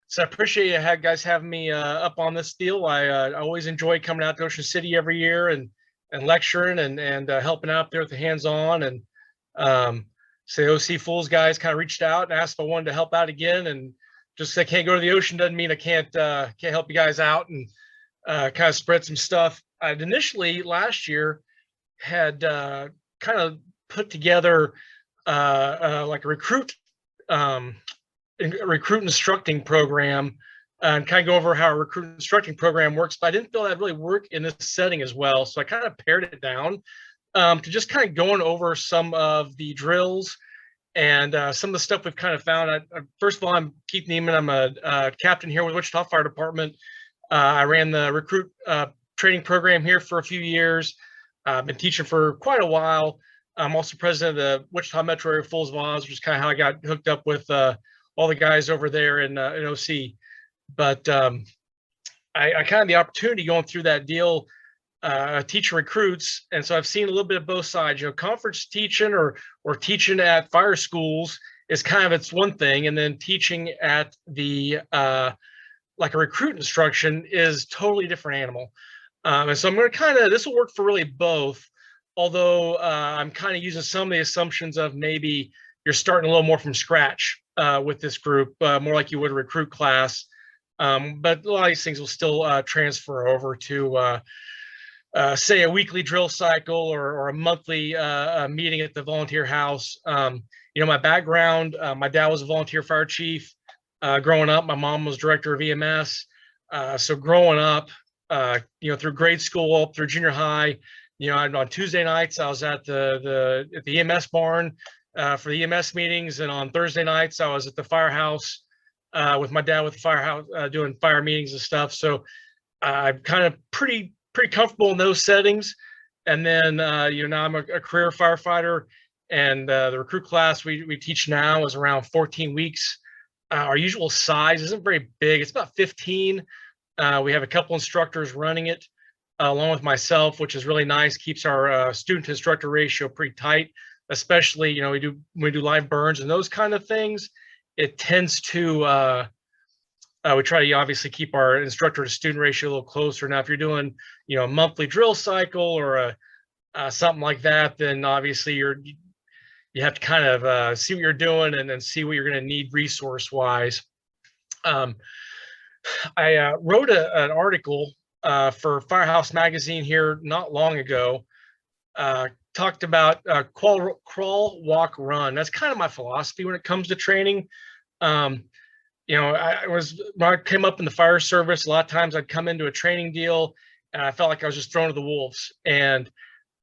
So I appreciate you guys having me up on this deal. I always enjoy coming out to Ocean City every year and lecturing and helping out there with the hands-on. And so the OC Fools guys kind of reached out and asked if I wanted to help out again. And just 'cause I can't go to the ocean doesn't mean I can't help you guys out and kind of spread some stuff. I'd initially last year had kind of put together like a um, recruit instructing program and kind of go over how a recruit instructing program works, but I didn't feel that really work in this setting as well. So I kind of pared it down to just kind of going over some of the drills and some of the stuff we've kind of found. First of all, I'm Keith Niemann. I'm a captain here with Wichita Fire Department. I ran the recruit training program here for a few years. I've been teaching for quite a while. I'm also president of the Wichita Metro Area Fools of Oz, which is kind of how I got hooked up with all the guys over there in OC. But I kind of the opportunity going through that deal, teaching recruits, and so I've seen a little bit of both sides. You know, conference teaching or teaching at fire schools is kind of its one thing, and then teaching at the like a recruit instruction is totally different animal. And so I'm going to kind of, this will work for really both, although I'm kind of using some of the assumptions of maybe you're starting a little more from scratch with this group, more like you would a recruit class. But a lot of these things will still transfer over to, say, a weekly drill cycle or a monthly meeting at the volunteer house. You know, my background, my dad was a volunteer fire chief. Growing up, my mom was director of EMS. So growing up, you know, through grade school up through junior high, you know, on Tuesday nights I was at the EMS barn for the EMS meetings, and on Thursday nights I was at the firehouse with my dad with the firehouse doing fire meetings and stuff. So I'm kind of pretty comfortable in those settings. And then you know, now I'm a career firefighter, and the recruit class we teach now is around 14 weeks. Our usual size isn't very big. It's about 15. We have a couple instructors running it along with myself, which is really nice. Keeps our student to instructor ratio pretty tight, especially, you know, we do live burns and those kind of things. It tends to, we try to obviously keep our instructor to student ratio a little closer. Now, if you're doing, you know, a monthly drill cycle or something like that, then obviously you have to kind of see what you're doing and then see what you're going to need resource wise. I wrote an article for Firehouse Magazine here not long ago, talked about crawl, walk, run. That's kind of my philosophy when it comes to training. You know, when I came up in the fire service, a lot of times I'd come into a training deal and I felt like I was just thrown to the wolves. And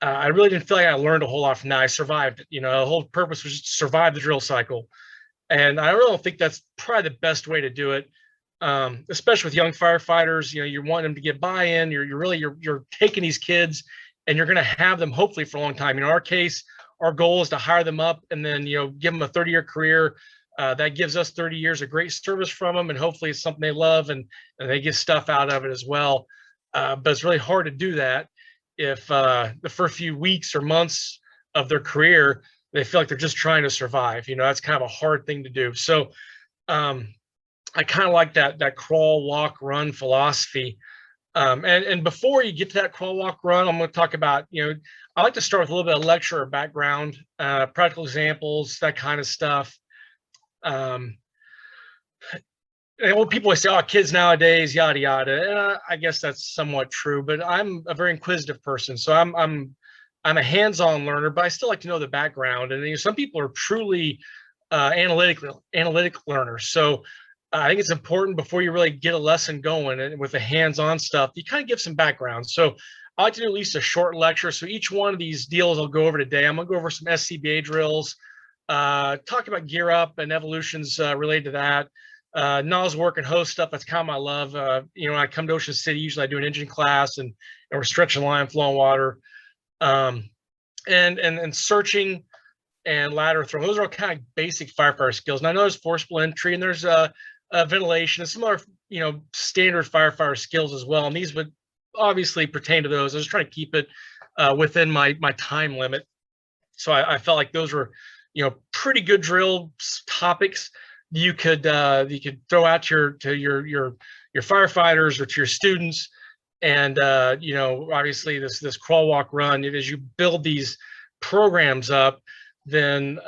I really didn't feel like I learned a whole lot from that. I survived it. You know, the whole purpose was just to survive the drill cycle. And I really don't think that's probably the best way to do it. Especially with young firefighters, you know, you're wanting them to get buy-in. You're taking these kids and you're going to have them hopefully for a long time. In our case, our goal is to hire them up and then, you know, give them a 30-year career. That gives us 30 years of great service from them, and hopefully it's something they love and they get stuff out of it as well. But it's really hard to do that if the first few weeks or months of their career, they feel like they're just trying to survive. You know, that's kind of a hard thing to do. So I kind of like that crawl, walk, run philosophy. And before you get to that crawl, walk, run, I'm going to talk about, you know, I like to start with a little bit of lecture or background, practical examples, that kind of stuff. And what people say, oh, kids nowadays, yada yada, and I guess that's somewhat true. But I'm a very inquisitive person, so I'm a hands-on learner, but I still like to know the background. And you know, some people are truly analytic learners. So I think it's important before you really get a lesson going and with the hands-on stuff, you kind of give some background. So I like to do at least a short lecture. So each one of these deals I'll go over today. I'm gonna go over some SCBA drills, talk about gear up and evolutions related to that. Nozzle work and hose stuff, that's kind of my love. You know, when I come to Ocean City, usually I do an engine class and we're stretching line, flowing water, and searching and ladder throw. Those are all kind of basic firefighter skills. And I know there's forcible entry and there's ventilation and some other, you know, standard firefighter skills as well. And these would obviously pertain to those. I was trying to keep it within my time limit. So I felt like those were, you know, pretty good drill topics you could throw out to your firefighters or to your students. And obviously this crawl, walk, run, as you build these programs up, then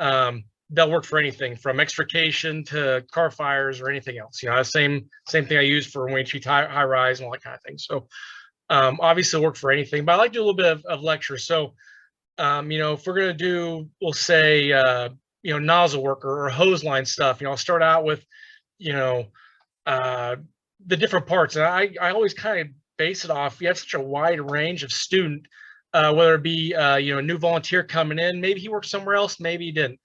they'll work for anything from extrication to car fires or anything else. Same thing I use for Wichita high rise and all that kind of thing. So obviously work for anything, but I like to do a little bit of lecture. So if we're going to do, we'll say, nozzle work or hose line stuff, I'll start out with, the different parts. And I always kind of base it off. You have such a wide range of student, whether it be, a new volunteer coming in, maybe he worked somewhere else, maybe he didn't.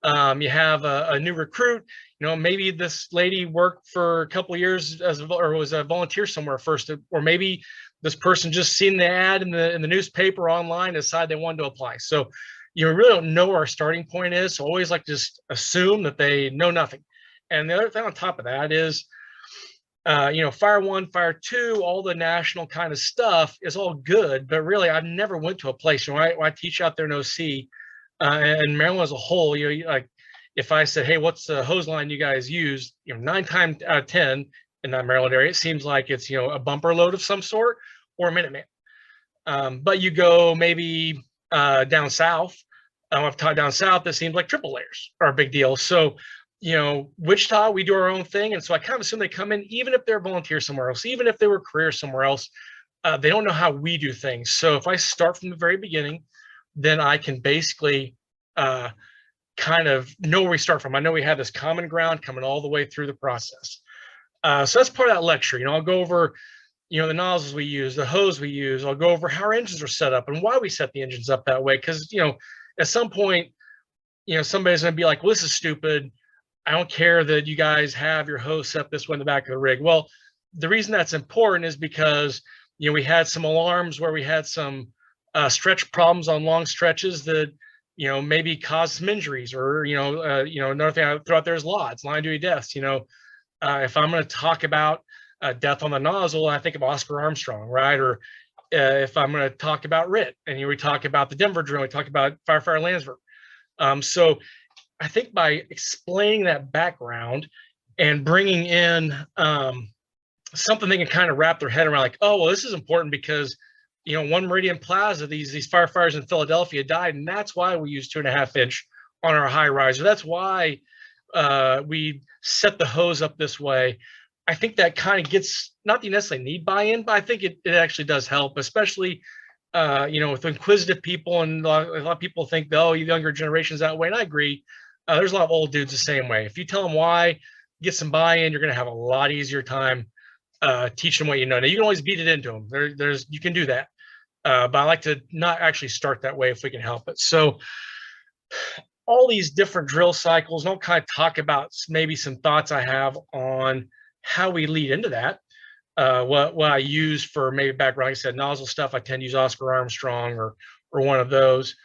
You have a new recruit, maybe this lady worked for a couple of years or was a volunteer somewhere first, or maybe this person just seen the ad in the newspaper online, decided they wanted to apply. So you really don't know where our starting point is. So always like just assume that they know nothing. And the other thing on top of that is, Fire 1, Fire 2, all the national kind of stuff is all good, but really I've never went to a place. I teach out there in OC, and Maryland as a whole, like if I said, hey, what's the hose line you guys use? 9 times out of 10 in that Maryland area, it seems like it's, a bumper load of some sort or a Minuteman. But you go maybe down south, I've taught down south, it seems like triple layers are a big deal. So, Wichita, we do our own thing. And so I kind of assume they come in, even if they're volunteer somewhere else, even if they were career somewhere else, they don't know how we do things. So if I start from the very beginning, then I can basically kind of know where we start from. I know we have this common ground coming all the way through the process. So that's part of that lecture. I'll go over, the nozzles we use, the hose we use. I'll go over how our engines are set up and why we set the engines up that way. Because, at some point, somebody's going to be like, well, this is stupid. I don't care that you guys have your hose set this way in the back of the rig. Well, the reason that's important is because, we had some alarms where we had some stretch problems on long stretches that, maybe caused some injuries, or, another thing I throw out there is LODs, line duty deaths. If I'm going to talk about death on the nozzle, I think of Oscar Armstrong, right? Or if I'm going to talk about RIT, and we talk about the Denver drill, we talk about Firefighter Landsberg. So I think by explaining that background and bringing in something they can kind of wrap their head around, like, oh, well, this is important because, One Meridian Plaza, these firefighters in Philadelphia died, and that's why we use 2.5 inch on our high riser. That's why we set the hose up this way. I think that kind of gets, not that you necessarily need buy-in, but I think it actually does help, especially with inquisitive people, and a lot of people think, oh, younger generation's that way, and I agree. There's a lot of old dudes the same way. If you tell them why, get some buy-in, you're going to have a lot easier time teaching them what you know. Now, you can always beat it into them. You can do that. But I like to not actually start that way if we can help it. So all these different drill cycles, and I'll kind of talk about maybe some thoughts I have on how we lead into that. What I use for maybe background, like I said, nozzle stuff, I tend to use Oscar Armstrong or one of those,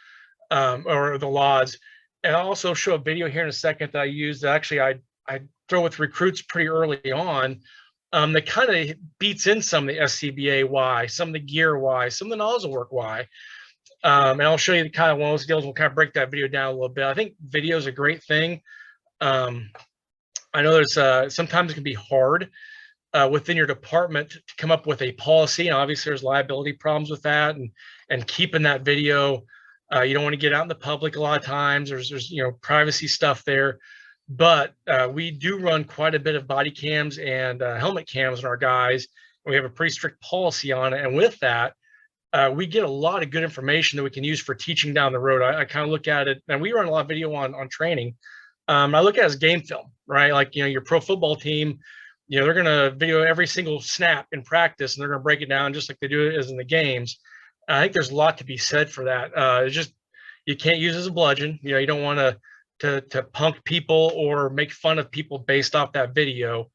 or the LODs. And I'll also show a video here in a second that I use that actually I throw with recruits pretty early on, that kind of beats in some of the SCBA why, some of the gear why, some of the nozzle work why. And I'll show you the kind of one of those deals. We'll kind of break that video down a little bit. I think video is a great thing. I know there's sometimes it can be hard within your department to come up with a policy. And obviously there's liability problems with that, and keeping that video. You don't want to get out in the public a lot of times. There's privacy stuff there, but we do run quite a bit of body cams and helmet cams on our guys. We have a pretty strict policy on it, and with that, we get a lot of good information that we can use for teaching down the road. I kind of look at it, and we run a lot of video on training. I look at it as game film, right? Like your pro football team, they're going to video every single snap in practice, and they're going to break it down just like they do it as in the games. I think there's a lot to be said for that. It's just, you can't use it as a bludgeon. You don't want to punk people or make fun of people based off that video.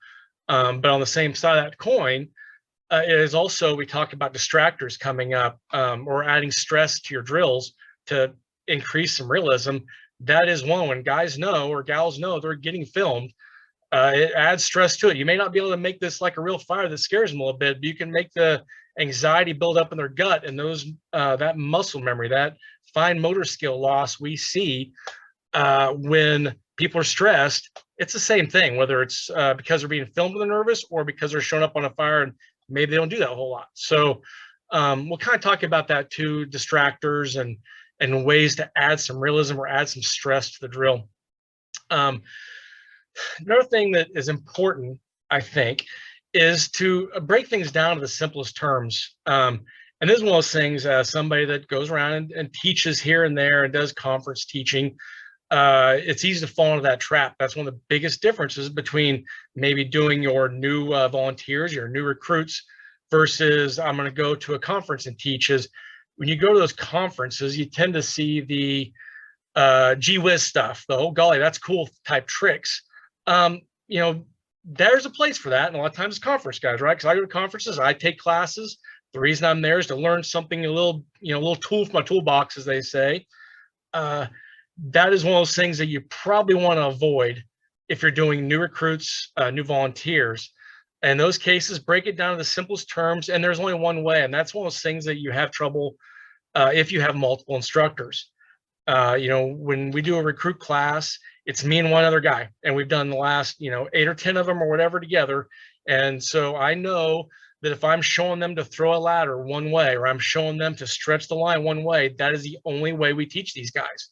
But on the same side of that coin, it is also, we talk about distractors coming up, or adding stress to your drills to increase some realism. That is one, when guys know or gals know they're getting filmed, it adds stress to it. You may not be able to make this like a real fire that scares them a little bit, but you can make the anxiety build up in their gut, and those that muscle memory, that fine motor skill loss we see when people are stressed, it's the same thing, whether it's because they're being filmed when they're nervous or because they're showing up on a fire and maybe they don't do that a whole lot. So we'll kind of talk about that too, distractors and ways to add some realism or add some stress to the drill. Another thing that is important, I think, is to break things down to the simplest terms. And this is one of those things, as somebody that goes around and teaches here and there and does conference teaching, it's easy to fall into that trap. That's one of the biggest differences between maybe doing your new volunteers, your new recruits, versus I'm going to go to a conference and teach. Is when you go to those conferences, you tend to see the gee whiz stuff, the oh golly, that's cool type tricks. You know, there's a place for that. And a lot of times it's conference guys, right? Because I go to conferences, I take classes. The reason I'm there is to learn something, a little tool for my toolbox, as they say. That is one of those things that you probably want to avoid if you're doing new recruits, new volunteers. In those cases, break it down to the simplest terms, and there's only one way, and that's one of those things that you have trouble if you have multiple instructors. When we do a recruit class, it's me and one other guy, and we've done the last 8 or 10 of them or whatever together. And so I know that if I'm showing them to throw a ladder one way, or I'm showing them to stretch the line one way, that is the only way we teach these guys.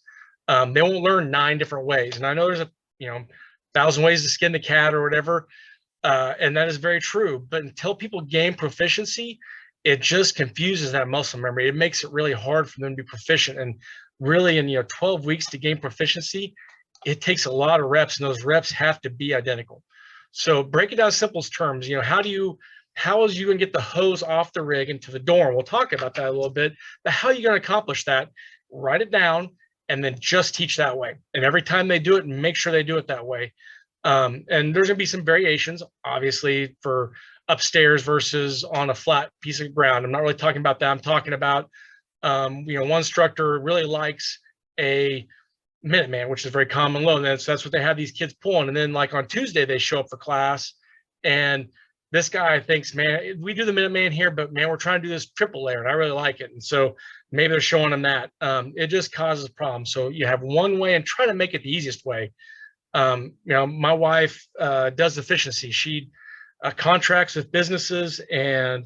They won't learn 9 different ways. And I know there's a 1,000 ways to skin the cat or whatever. And that is very true. But until people gain proficiency, it just confuses that muscle memory. It makes it really hard for them to be proficient. And really in 12 weeks to gain proficiency, it takes a lot of reps, and those reps have to be identical. So break it down in simplest terms. How is you going to get the hose off the rig into the dorm? We'll talk about that a little bit, but how are you going to accomplish that? Write it down and then just teach that way. And every time they do it, make sure they do it that way. And there's going to be some variations, obviously, for upstairs versus on a flat piece of ground. I'm not really talking about that. I'm talking about, one instructor really likes a Minuteman, which is very common low. And so that's what they have these kids pulling. And then like on Tuesday, they show up for class, and this guy thinks, man, we do the Minuteman here, but man, we're trying to do this triple layer, and I really like it. And so maybe they're showing them that. It just causes problems. So you have one way and try to make it the easiest way. My wife does efficiency. She contracts with businesses, and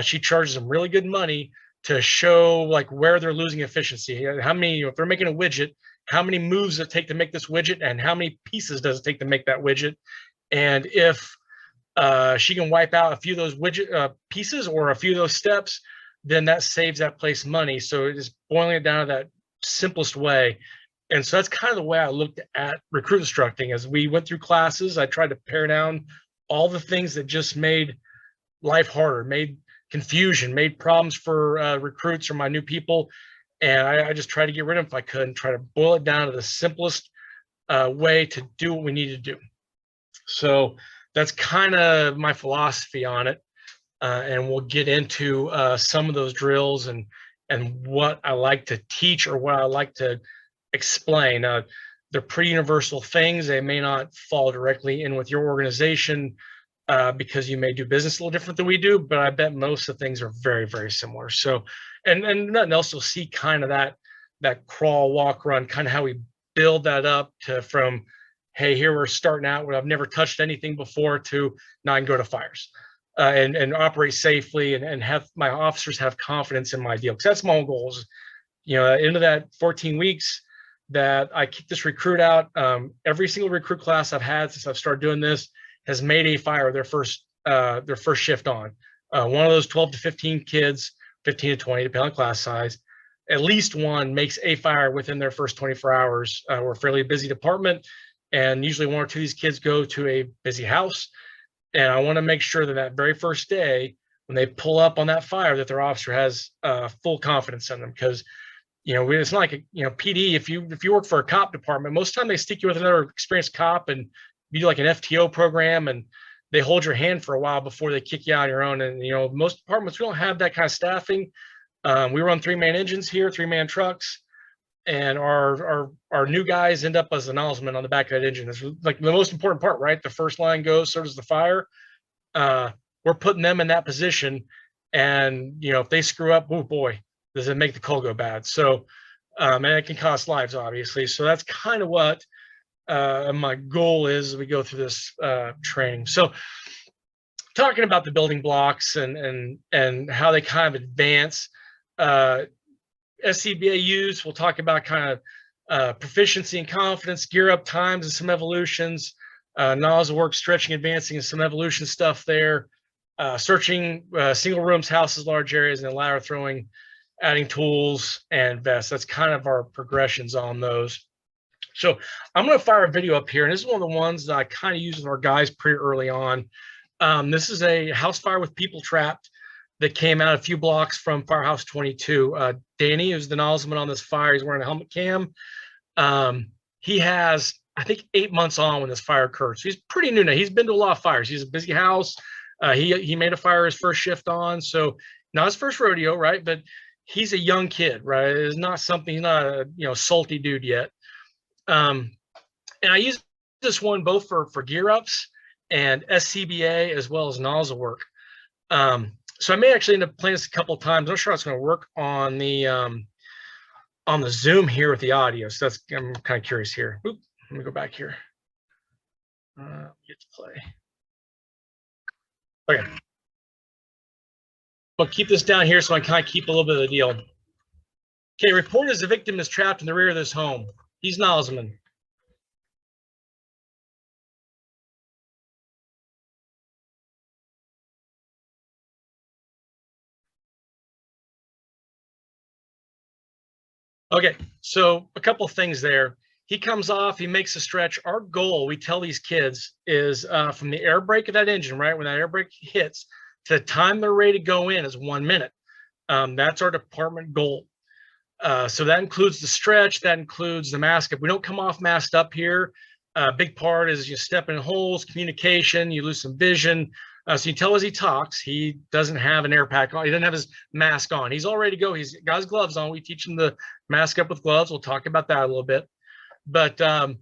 she charges them really good money to show like where they're losing efficiency. How many, if they're making a widget, how many moves does it take to make this widget, and how many pieces does it take to make that widget? And if she can wipe out a few of those widget pieces or a few of those steps, then that saves that place money. So it is boiling it down to that simplest way. And so that's kind of the way I looked at recruit instructing. As we went through classes, I tried to pare down all the things that just made life harder, made confusion, made problems for recruits or my new people. And I just tried to get rid of them if I could, and try to boil it down to the simplest way to do what we need to do. So that's kind of my philosophy on it. And we'll get into some of those drills and what I like to teach or what I like to explain. They're pretty universal things. They may not fall directly in with your organization because you may do business a little different than we do, but I bet most of the things are very, very similar. So, and nothing else, you'll see kind of that crawl, walk, run, kind of how we build that up from, hey, here we're starting out where I've never touched anything before, to now I can go to fires and operate safely and have my officers have confidence in my deal. Because that's my own goals. Into that 14 weeks that I kick this recruit out, every single recruit class I've had since I've started doing this has made a fire their first shift on. One of those 12 to 15 kids, 15 to 20, depending on class size, at least one makes a fire within their first 24 hours. We're a fairly busy department, and usually one or two of these kids go to a busy house. And I want to make sure that that very first day, when they pull up on that fire, that their officer has full confidence in them. Because it's not like PD. If you work for a cop department, most of the time they stick you with another experienced cop, and you do like an FTO program, and they hold your hand for a while before they kick you out on your own. And most departments, we don't have that kind of staffing. We run 3-man engines here, 3-man trucks, and our new guys end up as the nozzleman on the back of that engine. It's like the most important part, right? The first line goes, so does the fire. We're putting them in that position, and if they screw up, oh boy, does it make the call go bad. So And it can cost lives, obviously. So that's kind of what my goal is as we go through this training. So talking about the building blocks and how they kind of advance SCBA use, we'll talk about kind of proficiency and confidence, gear up times and some evolutions, nozzle work, stretching, advancing, and some evolution stuff there, searching single rooms, houses, large areas, and ladder throwing, adding tools and vests. That's kind of our progressions on those. So I'm going to fire a video up here, and this is one of the ones that I kind of use with our guys pretty early on. This is a house fire with people trapped that came out a few blocks from Firehouse 22. Danny, who's the nozzleman on this fire, he's wearing a helmet cam. He has, I think, 8 months on when this fire occurred. So he's pretty new now. He's been to a lot of fires. He's a busy house. He made a fire his first shift on. So not his first rodeo, right? But he's a young kid, right? It's not something, he's not a salty dude yet. And I use this one both for gear ups and SCBA as well as nozzle work. So I may actually end up playing this a couple of times. I'm not sure how it's going to work on the Zoom here with the audio. So that's, I'm kind of curious here. Oop, let me go back here. Get to play. Okay. But keep this down here so I kind of keep a little bit of the deal. Okay, report as the victim is trapped in the rear of this home. He's nozzleman. Okay, so a couple of things there. He comes off, he makes a stretch. Our goal, we tell these kids, is from the air brake of that engine, right? When that air brake hits, to the time they're ready to go in is 1 minute. That's our department goal. So that includes the stretch, that includes the mask up. We don't come off masked up here. Big part is you step in holes, communication, you lose some vision. So you tell as he talks, he doesn't have an air pack on. He doesn't have his mask on. He's all ready to go. He's got his gloves on. We teach him the mask up with gloves. We'll talk about that a little bit. But a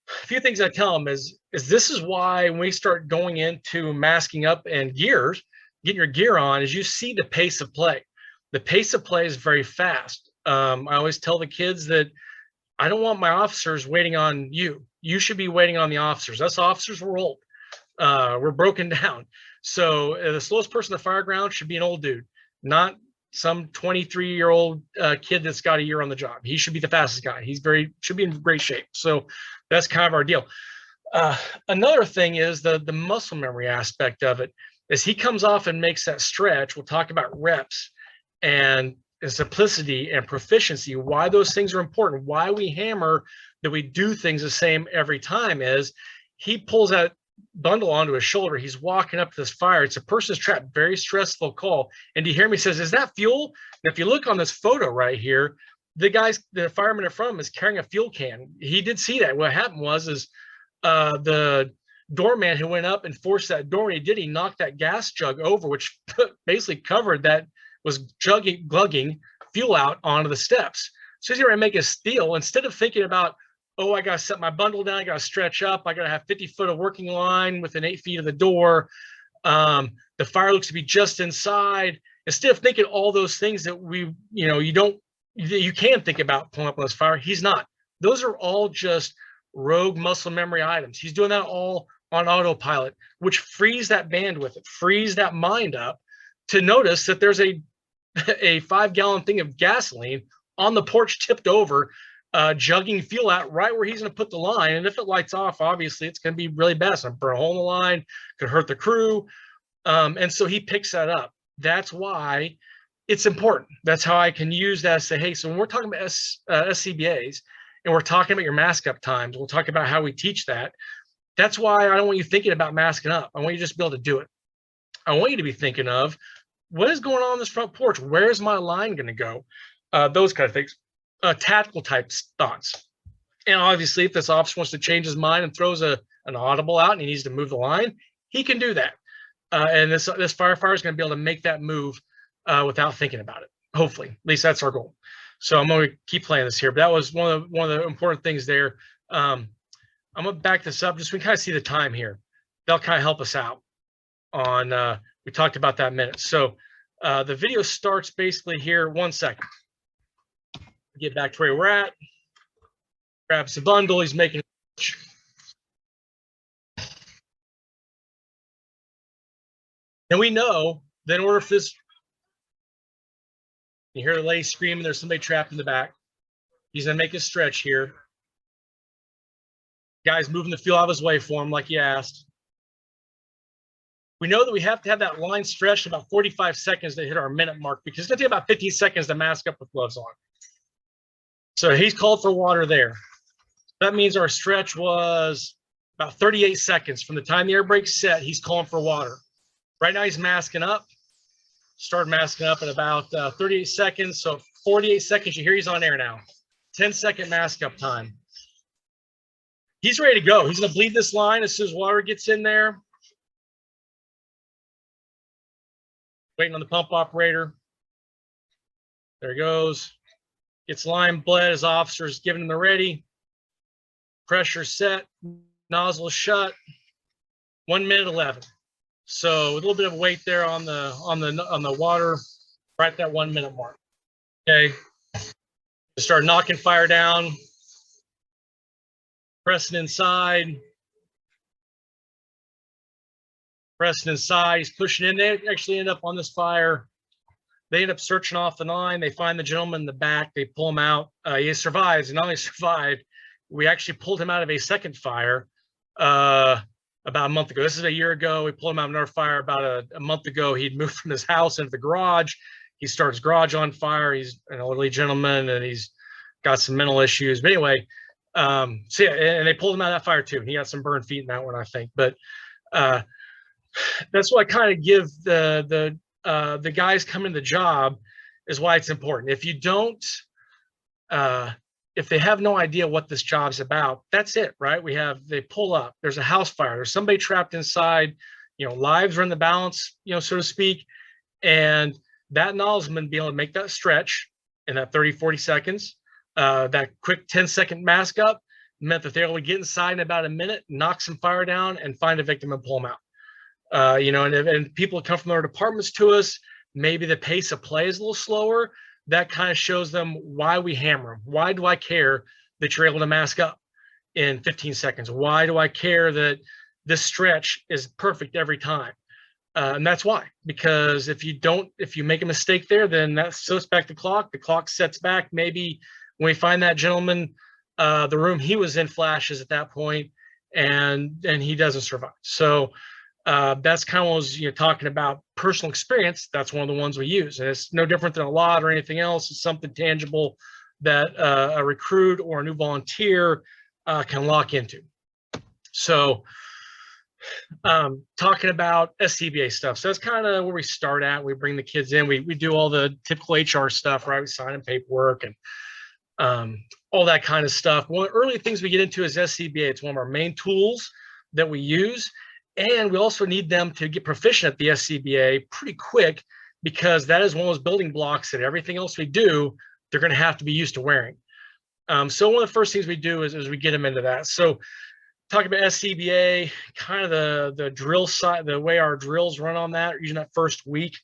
few things I tell him is this is why when we start going into masking up and gears, getting your gear on, is you see the pace of play. The pace of play is very fast. I always tell the kids that I don't want my officers waiting on you. You should be waiting on the officers. Us officers, we're old. We're broken down. So the slowest person at the fire ground should be an old dude, not some 23-year-old kid that's got a year on the job. He should be the fastest guy. Should be in great shape. So that's kind of our deal. Another thing is the muscle memory aspect of it. As he comes off and makes that stretch, we'll talk about reps and simplicity and proficiency, why those things are important, why we hammer that we do things the same every time. Is he pulls that bundle onto his shoulder, he's walking up to this fire, it's a person's trapped, very stressful call, and do you hear me? Says, is that fuel? And if you look on this photo right here, the fireman in front of him is carrying a fuel can. He did see that. What happened was the doorman who went up and forced that door, and he knocked that gas jug over, which basically covered that, was glugging fuel out onto the steps. So he's going to make a steal. Instead of thinking about, oh, I got to set my bundle down, I got to stretch up, I got to have 50 foot of working line within 8 feet of the door. The fire looks to be just inside. Instead of thinking all those things that you can think about pulling up on this fire, he's not. Those are all just rogue muscle memory items. He's doing that all on autopilot, which frees that bandwidth, it frees that mind up to notice that there's a 5-gallon thing of gasoline on the porch tipped over, jugging fuel out right where he's going to put the line. And if it lights off, obviously it's going to be really bad. It's going to burn a hole in the line, could hurt the crew. And so he picks that up. That's why it's important. That's how I can use that to say, hey, so when we're talking about SCBAs and we're talking about your mask up times, we'll talk about how we teach that. That's why I don't want you thinking about masking up. I want you to just be able to do it. I want you to be thinking of what is going on this front porch? Where's my line going to go? Those kind of things. Tactical type thoughts. And obviously, if this officer wants to change his mind and throws an audible out and he needs to move the line, he can do that. And this firefighter is going to be able to make that move without thinking about it. Hopefully, at least that's our goal. So I'm going to keep playing this here. But that was one of the important things there. I'm going to back this up just so we can kind of see the time here. That'll kind of help us out on, we talked about that minute. So the video starts basically here, 1 second. Get back to where we're at. Grabs the bundle. He's making. And we know that in order for this, you hear the lady screaming, there's somebody trapped in the back. He's going to make a stretch here. Guy's moving the fuel out of his way for him, like you asked. We know that we have to have that line stretched about 45 seconds to hit our minute mark, because it's going to take about 15 seconds to mask up with gloves on. So he's called for water there. That means our stretch was about 38 seconds. From the time the air brake's set, he's calling for water. Right now he's masking up. Started masking up in about 38 seconds. So 48 seconds, you hear he's on air now. 10-second mask up time. He's ready to go. He's going to bleed this line as soon as water gets in there. Waiting on the pump operator. There he goes. Gets line bled. His officer's giving him the ready. Pressure set. Nozzle shut. 1 minute 11. So a little bit of weight there on the water, right at that 1 minute mark. Okay. Start knocking fire down. Pressing inside. Pressing inside. He's pushing in. They actually end up on this fire. They end up searching off the line. They find the gentleman in the back. They pull him out. He survives. And not only survived, we actually pulled him out of a second fire about a month ago. This is a year ago. We pulled him out of another fire about a month ago. He'd moved from his house into the garage. He starts garage on fire. He's an elderly gentleman, and he's got some mental issues. But anyway, so yeah, and they pulled him out of that fire too. He got some burned feet in that one, I think. But that's what I kind of give the guys coming to the job, is why it's important. If you don't, if they have no idea what this job's about, that's it, right? They pull up, there's a house fire, there's somebody trapped inside, lives are in the balance, so to speak. And that nozzleman being able to make that stretch in that 30, 40 seconds, that quick 10-second mask up meant that they're able to get inside in about a minute, knock some fire down, and find a victim and pull them out. And people come from their departments to us, maybe the pace of play is a little slower. That kind of shows them why we hammer them. Why do I care that you're able to mask up in 15 seconds? Why do I care that this stretch is perfect every time? And that's why, because if you make a mistake there, then that sets back the clock sets back. Maybe when we find that gentleman, the room he was in flashes at that point, and he doesn't survive. So that's kind of what I was talking about personal experience. That's one of the ones we use, and it's no different than a lot or anything else. It's something tangible that a recruit or a new volunteer can lock into. So talking about SCBA stuff. So that's kind of where we start at. We bring the kids in. We do all the typical HR stuff, right? We sign in paperwork and all that kind of stuff. One of the early things we get into is SCBA. It's one of our main tools that we use. And we also need them to get proficient at the SCBA pretty quick, because that is one of those building blocks that everything else we do, they're going to have to be used to wearing. So one of the first things we do is we get them into that. So talking about SCBA, kind of the drill side, the way our drills run on that, using that first week,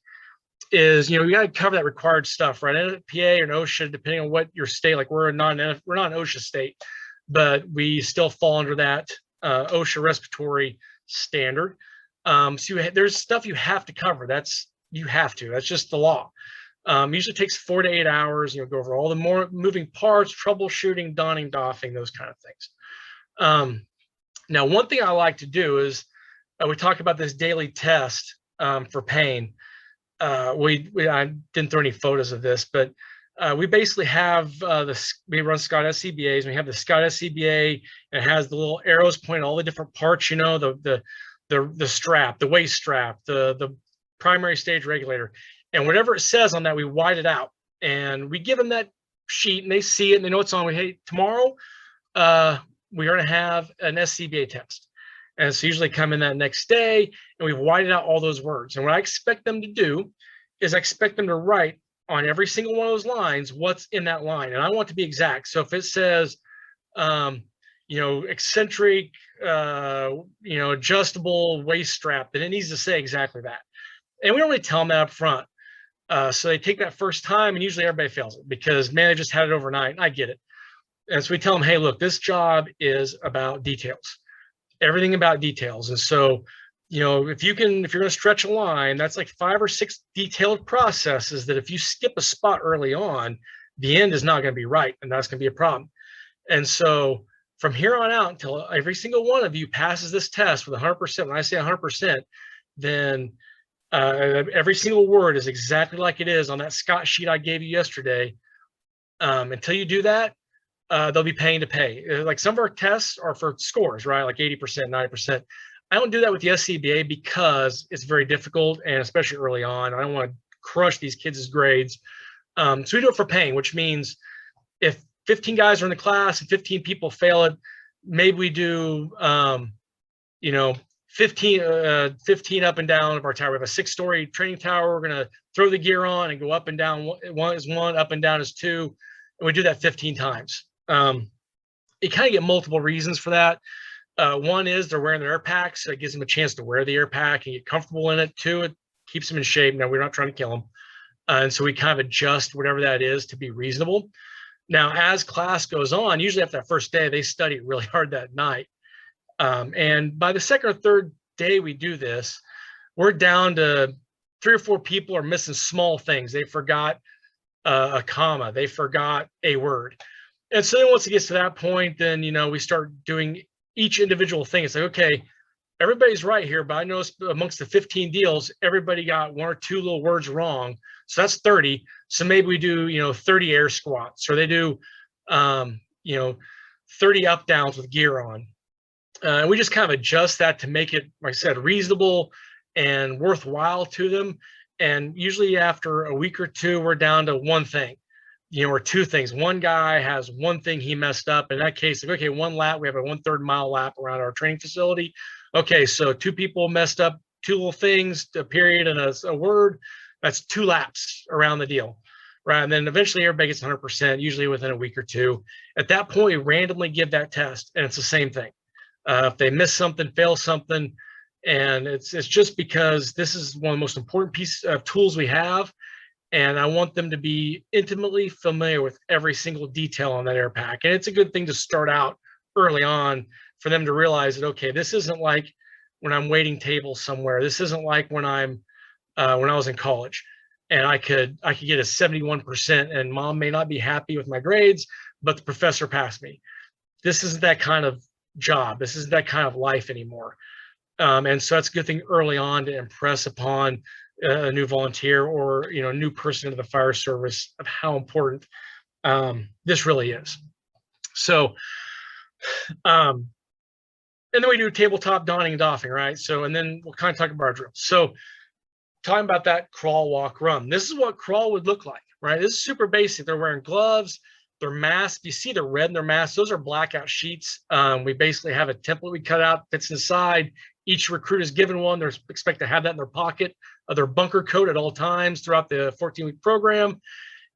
is we got to cover that required stuff, right? NFPA or an OSHA, depending on what your state. Like we're not an OSHA state, but we still fall under that OSHA respiratory standard. So there's stuff you have to cover. That's just the law. Usually takes 4 to 8 hours. Go over all the more moving parts, troubleshooting, donning, doffing, those kind of things. Now, one thing I like to do is we talk about this daily test for pain. I didn't throw any photos of this, but we basically have we run Scott SCBAs, and we have the Scott SCBA, and it has the little arrows pointing all the different parts, the strap, the waist strap, the primary stage regulator, and whatever it says on that, we white it out, and we give them that sheet, and they see it, and they know it's on. Hey, tomorrow we're going to have an SCBA test. And so usually come in that next day, and we've whited out all those words. And what I expect them to do is I expect them to write on every single one of those lines what's in that line. And I want to be exact. So if it says, eccentric, adjustable waist strap, then it needs to say exactly that. And we don't really tell them that up front. So they take that first time, and usually everybody fails it because, man, they just had it overnight. I get it. And so we tell them, hey, look, this job is about details, everything about details. And so, if you're going to stretch a line, that's like 5 or 6 detailed processes that if you skip a spot early on, the end is not going to be right. And that's going to be a problem. And so from here on out, until every single one of you passes this test with 100%, when I say 100%, then every single word is exactly like it is on that Scott sheet I gave you yesterday. Until you do that, they'll be paying to pay. Like some of our tests are for scores, right? Like 80%, 90%. I don't do that with the SCBA because it's very difficult, and especially early on, I don't want to crush these kids' grades. So we do it for paying, which means if 15 guys are in the class and 15 people fail it, maybe we do, 15 up and down of our tower. We have a 6-story training tower. We're going to throw the gear on and go up and down. One is 1, up and down is 2. And we do that 15 times. You kind of get multiple reasons for that. One is they're wearing their air pack, so it gives them a chance to wear the air pack and get comfortable in it. 2, it keeps them in shape. Now, we're not trying to kill them. And so we kind of adjust whatever that is to be reasonable. Now, as class goes on, usually after that first day, they study really hard that night. And by the second or third day we do this, we're down to 3 or 4 people are missing small things. They forgot a comma. They forgot a word. And so then once it gets to that point, then, we start doing each individual thing. It's like, okay, everybody's right here, but I noticed amongst the 15 deals, everybody got 1 or 2 little words wrong. So that's 30. So maybe we do, 30 air squats, or they do, 30 up downs with gear on. And we just kind of adjust that to make it, like I said, reasonable and worthwhile to them. And usually after a week or 2, we're down to 1 thing, or 2 things. One guy has 1 thing he messed up. In that case, like, okay, 1 lap, we have a 1/3 mile lap around our training facility. Okay, so 2 people messed up 2 little things, a period and a word. That's 2 laps around the deal, right? And then eventually everybody gets 100%, usually within a week or 2. At that point, we randomly give that test, and it's the same thing. If they miss something, fail something, and it's just because this is one of the most important pieces of tools we have, and I want them to be intimately familiar with every single detail on that air pack. And it's a good thing to start out early on for them to realize that, okay, this isn't like when I'm waiting tables somewhere. This isn't like when I was in college and I could get a 71% and mom may not be happy with my grades, but the professor passed me. This isn't that kind of job. This isn't that kind of life anymore. And so that's a good thing early on to impress upon a new volunteer or, a new person into the fire service of how important this really is. So, and then we do tabletop donning and doffing, right? So, and then we'll kind of talk about our drills. So talking about that crawl, walk, run. This is what crawl would look like, right? This is super basic. They're wearing gloves, their masks. You see the red in their masks. Those are blackout sheets. We basically have a template we cut out, fits inside. Each recruit is given one. They're expected to have that in their pocket of their bunker coat at all times throughout the 14-week program.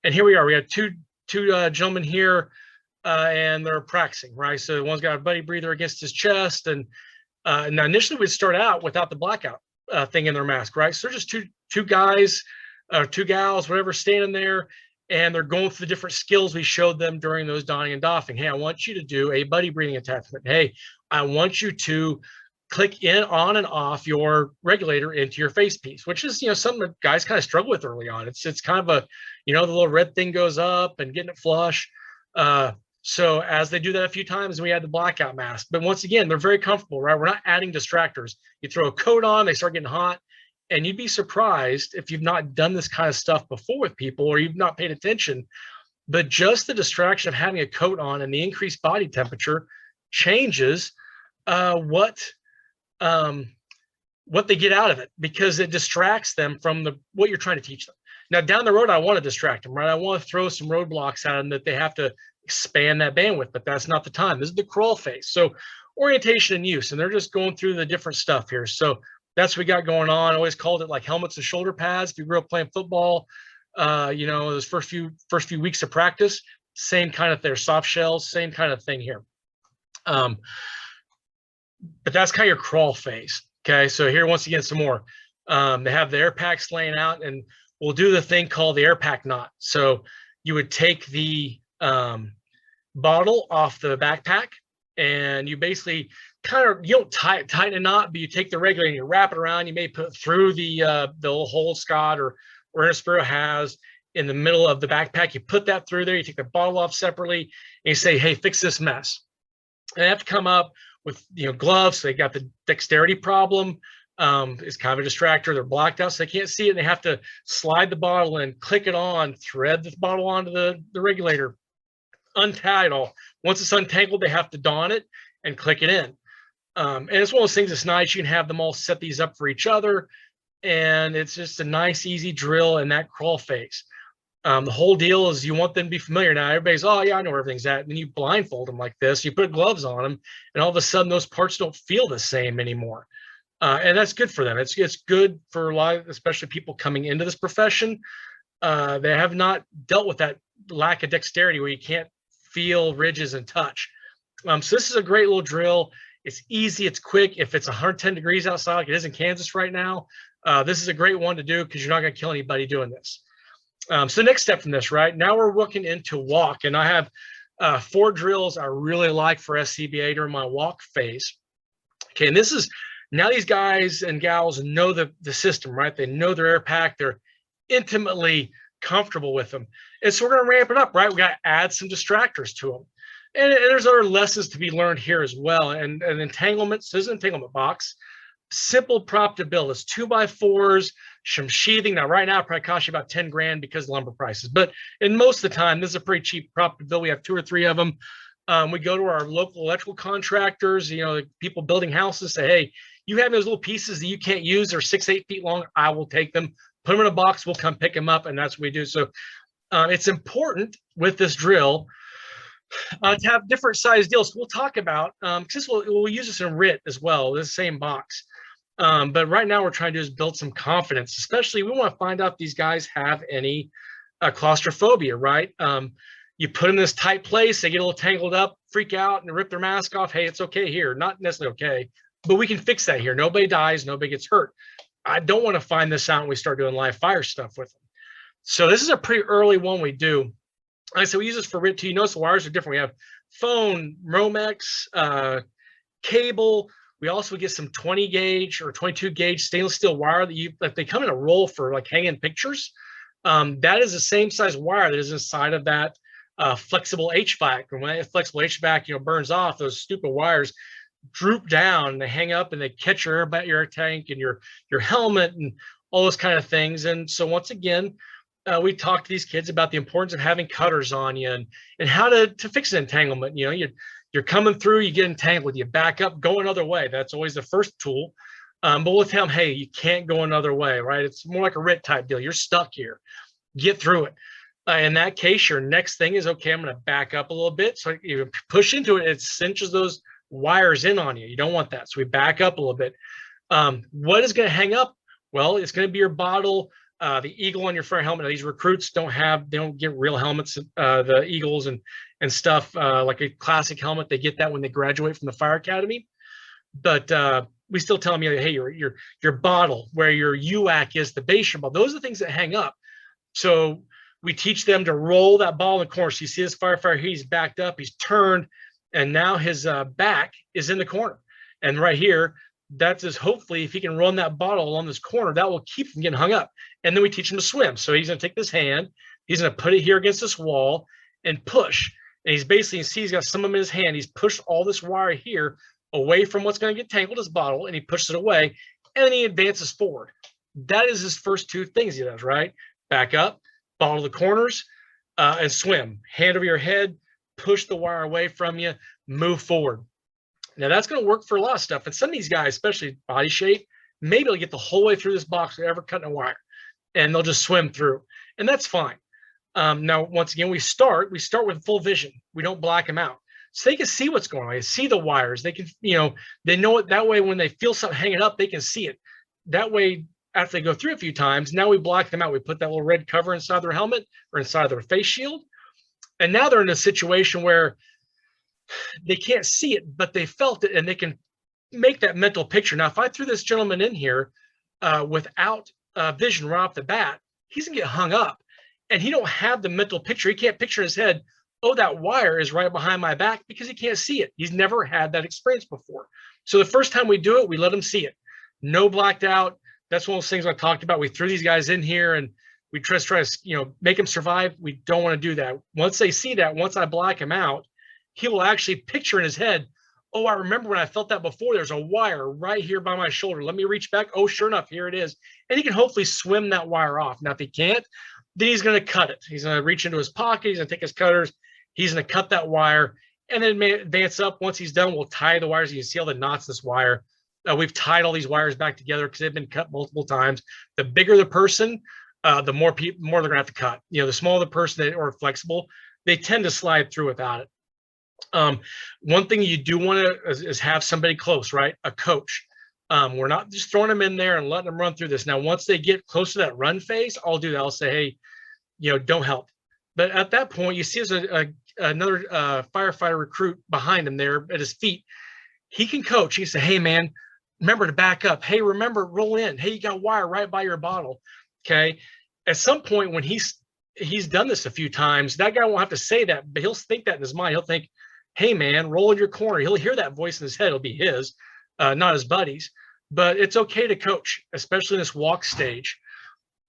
And here we are. We have two gentlemen here, and they're practicing, right? So one's got a buddy breather against his chest. And now initially we'd start out without the blackout thing in their mask, right? So they're just two guys, 2 gals, whatever, standing there, and they're going through the different skills we showed them during those donning and doffing. Hey, I want you to do a buddy breathing attachment. Hey, I want you to click in, on, and off your regulator into your face piece, which is, something that guys kind of struggle with early on. It's kind of a, the little red thing goes up and getting it flush. So as they do that a few times, we add the blackout mask. But once again, they're very comfortable, right? We're not adding distractors. You throw a coat on, they start getting hot. And you'd be surprised if you've not done this kind of stuff before with people or you've not paid attention. But just the distraction of having a coat on and the increased body temperature changes what they get out of it, because it distracts them from what you're trying to teach them. Now, down the road, I want to distract them, right? I want to throw some roadblocks at them that they have to expand that bandwidth, but that's not the time. This is the crawl phase. So orientation and use, and they're just going through the different stuff here. So that's what we got going on. I always called it like helmets and shoulder pads. If you grew up playing football, those first few weeks of practice, same kind of thing. Soft shells, same kind of thing here. But that's kind of your crawl phase. Okay, so here once again some more. They have the air packs laying out, and we'll do the thing called the air pack knot. So you would take the bottle off the backpack, and you basically kind of, you don't tighten a knot, but you take the regulator and you wrap it around. You may put it through the little hole Scott or Innispiro has in the middle of the backpack. You put that through there. You take the bottle off separately, and you say, "Hey, fix this mess." And they have to come up with gloves. So they got the dexterity problem. It's kind of a distractor. They're blocked out, so they can't see it. And they have to slide the bottle in, click it on, thread the bottle onto the regulator, untie it all. Once it's untangled, they have to don it and click it in. And it's one of those things that's nice. You can have them all set these up for each other, and it's just a nice, easy drill in that crawl phase. The whole deal is you want them to be familiar. Now everybody's, oh yeah, I know where everything's at. And then you blindfold them like this, you put gloves on them, and all of a sudden those parts don't feel the same anymore. And that's good for them. It's good for a lot of, especially people coming into this profession. They have not dealt with that lack of dexterity where you can't feel ridges and touch. So this is a great little drill. It's easy, it's quick. If it's 110 degrees outside like it is in Kansas right now, this is a great one to do because you're not going to kill anybody doing this. So the next step from this, right now we're looking into walk, and I have 4 drills I really like for SCBA during my walk phase. Okay, and this is, now these guys and gals know the system, right? They know their air pack. They're intimately comfortable with them. And so we're going to ramp it up, right? We got to add some distractors to them. And there's other lessons to be learned here as well. And entanglements, this is an entanglement box. Simple prop to build. It's 2x4s, some sheathing. Now, right now, it probably costs you about 10 grand because of lumber prices. But in most of the time, this is a pretty cheap prop to build. We have 2 or 3 of them. We go to our local electrical contractors, people building houses, say, hey, you have those little pieces that you can't use. They're 6, 8 feet long. I will take them, put them in a box. We'll come pick them up. And that's what we do. So it's important with this drill to have different size deals. We'll talk about, because we'll use this in RIT as well, this same box. But right now we're trying to do is build some confidence, especially we want to find out if these guys have any claustrophobia, right? You put them in this tight place, they get a little tangled up, freak out and rip their mask off. Hey, it's okay here. Not necessarily okay, but we can fix that here. Nobody dies, nobody gets hurt. I don't want to find this out when we start doing live fire stuff with them. So this is a pretty early one we do. Like I said, we use this for RIT too. You notice the wires are different. We have phone, Romex, cable. We also get some 20 gauge or 22 gauge stainless steel wire that they come in a roll for like hanging pictures. That is the same size wire that is inside of that flexible HVAC. And when that flexible HVAC, burns off, those stupid wires droop down and they hang up and they catch your air tank and your helmet and all those kind of things. And so once again, we talk to these kids about the importance of having cutters on you and how to fix an entanglement. You're coming through, you get entangled, you back up, go another way. That's always the first tool. But we'll tell them, hey, you can't go another way, right? It's more like a RIT type deal. You're stuck here. Get through it. In that case, your next thing is, okay, I'm going to back up a little bit. So you push into it, it cinches those wires in on you. You don't want that. So we back up a little bit. What is going to hang up? Well, it's going to be your bottle, the eagle on your front helmet. Now, these recruits they don't get real helmets, the eagles and stuff like a classic helmet. They get that when they graduate from the fire academy. But we still tell them, hey, your bottle, where your UAC is, the base your bottle. Those are the things that hang up. So we teach them to roll that ball in the corner. So you see this firefighter, he's backed up, he's turned, and now his back is in the corner. And right here, that's his, hopefully, if he can run that bottle along this corner, that will keep him getting hung up. And then we teach him to swim. So he's going to take this hand, he's going to put it here against this wall and push. And he's basically, you see, he's got some of them in his hand. He's pushed all this wire here away from what's going to get tangled, his bottle, and he pushes it away, and then he advances forward. That is his first 2 things he does, right? Back up, bottle the corners, and swim. Hand over your head, push the wire away from you, move forward. Now that's going to work for a lot of stuff. And some of these guys, especially body shape, maybe they'll get the whole way through this box without ever cutting a wire, and they'll just swim through, and that's fine. Now, once again, we start with full vision. We don't black them out. So they can see what's going on. They see the wires. They can, they know it that way. When they feel something hanging up, they can see it. That way, after they go through a few times, now we block them out. We put that little red cover inside their helmet or inside their face shield. And now they're in a situation where they can't see it, but they felt it and they can make that mental picture. Now, if I threw this gentleman in here without vision right off the bat, he's gonna get hung up, and he don't have the mental picture. He can't picture in his head, oh, that wire is right behind my back, because he can't see it. He's never had that experience before. So the first time we do it, we let him see it. No blacked out. That's one of those things I talked about. We threw these guys in here and we try to, make them survive. We don't want to do that. Once they see that, once I black him out, he will actually picture in his head, oh, I remember when I felt that before. There's a wire right here by my shoulder. Let me reach back. Oh, sure enough, here it is. And he can hopefully swim that wire off. Now, if he can't, then he's going to cut it. He's going to reach into his pocket. He's going to take his cutters. He's going to cut that wire and then advance up. Once he's done, we'll tie the wires. You can see all the knots in this wire. We've tied all these wires back together because they've been cut multiple times. The bigger the person, the more they're going to have to cut. The smaller the person or flexible, they tend to slide through without it. One thing you do want to is have somebody close, right? A coach. We're not just throwing them in there and letting them run through this. Now, once they get close to that run phase, I'll do that. I'll say, hey, don't help. But at that point, you see there's another firefighter recruit behind him there at his feet. He can coach. He can say, hey, man, remember to back up. Hey, remember, roll in. Hey, you got a wire right by your bottle. Okay. At some point when he's done this a few times, that guy won't have to say that, but he'll think that in his mind. He'll think, hey, man, roll in your corner. He'll hear that voice in his head. It'll be his, not his buddies. But it's okay to coach, especially in this walk stage.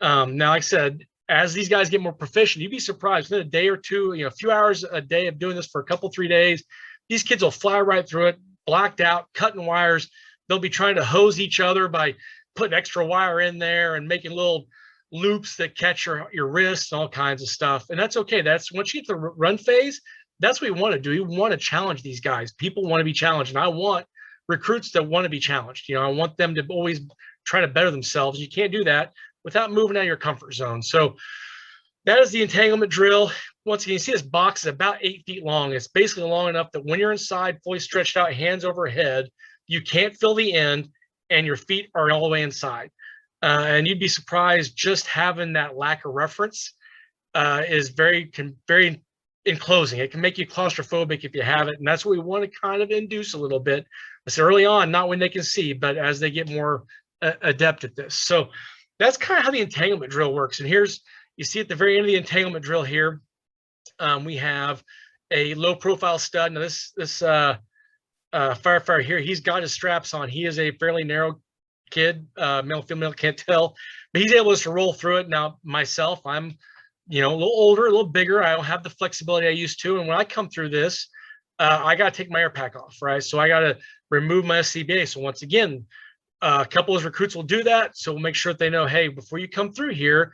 Now, like I said, as these guys get more proficient, you'd be surprised within a day or two, a few hours a day of doing this for a couple, 3 days, these kids will fly right through it, blacked out, cutting wires. They'll be trying to hose each other by putting extra wire in there and making little loops that catch your wrists and all kinds of stuff. And that's okay. That's once you get to the run phase, that's what we want to do. We want to challenge these guys. People want to be challenged. And I want recruits that want to be challenged. I want them to always try to better themselves. You can't do that without moving out of your comfort zone. So that is the entanglement drill. Once again, you see this box is about 8 feet long. It's basically long enough that when you're inside, fully stretched out, hands overhead, you can't feel the end and your feet are all the way inside. And you'd be surprised just having that lack of reference is very enclosing. It can make you claustrophobic if you have it. And that's what we want to kind of induce a little bit. I said early on, not when they can see, but as they get more adept at this. So that's kind of how the entanglement drill works. And you see at the very end of the entanglement drill here, we have a low profile stud. Now this firefighter here, he's got his straps on. He is a fairly narrow kid, male, female, can't tell, but he's able to roll through it. Now myself, I'm, a little older, a little bigger. I don't have the flexibility I used to. And when I come through this, I got to take my air pack off, right? So I got to remove my SCBA. So once again, a couple of recruits will do that. So we'll make sure that they know, hey, before you come through here,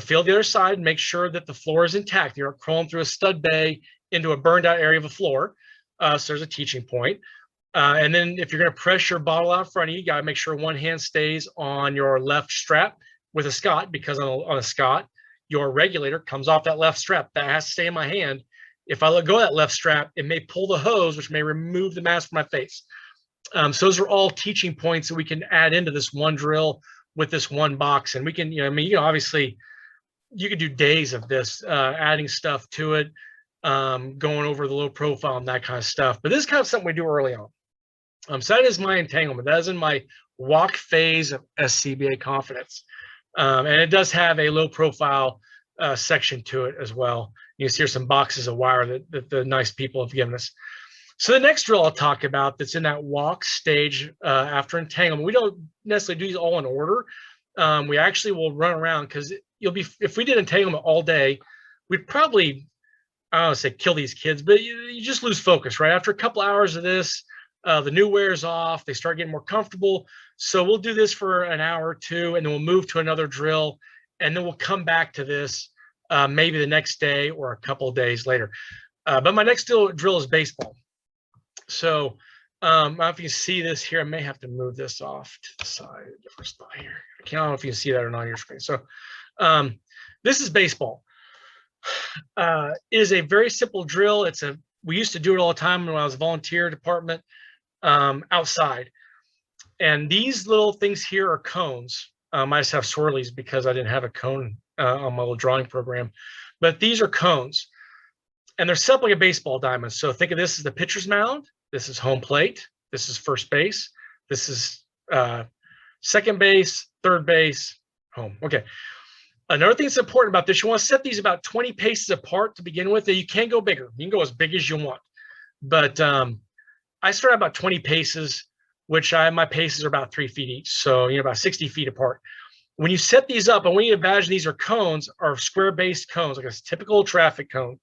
feel the other side and make sure that the floor is intact. You're crawling through a stud bay into a burned out area of a floor. So there's a teaching point. And then if you're going to press your bottle out front of you, you got to make sure one hand stays on your left strap with a Scott, because on a Scott, your regulator comes off that left strap. That has to stay in my hand. If I let go of that left strap, it may pull the hose, which may remove the mask from my face. So those are all teaching points that we can add into this one drill with this one box. And we can, obviously you could do days of this, adding stuff to it, going over the low profile and that kind of stuff. But this is kind of something we do early on. So that is my entanglement. That is in my walk phase of SCBA confidence. And it does have a low profile section to it as well. You see some boxes of wire that the nice people have given us. So the next drill I'll talk about that's in that walk stage after entanglement, we don't necessarily do these all in order. We actually will run around, because if we did entanglement all day, we'd probably, I don't want to say kill these kids, but you just lose focus, right? After a couple hours of this, the new wears off, they start getting more comfortable. So we'll do this for an hour or two, and then we'll move to another drill, and then we'll come back to this maybe the next day or a couple of days later. But my next drill is baseball. So I don't know if you can see this here. I may have to move this off to the side, a different spot here. I don't know if you can see that or not on your screen. So this is baseball. It is a very simple drill. We used to do it all the time when I was volunteer department outside. And these little things here are cones. I just have swirlies because I didn't have a cone on my little drawing program. But these are cones. And they're set up like a baseball diamond. So think of this as the pitcher's mound. This is home plate. This is first base. This is second base, third base, home. Okay. Another thing that's important about this, you want to set these about 20 paces apart to begin with. You can go bigger. You can go as big as you want. But I start at about 20 paces, which my paces are about 3 feet each. So, about 60 feet apart. When you set these up, I want you to imagine these are cones, are square-based cones, like a typical traffic cone.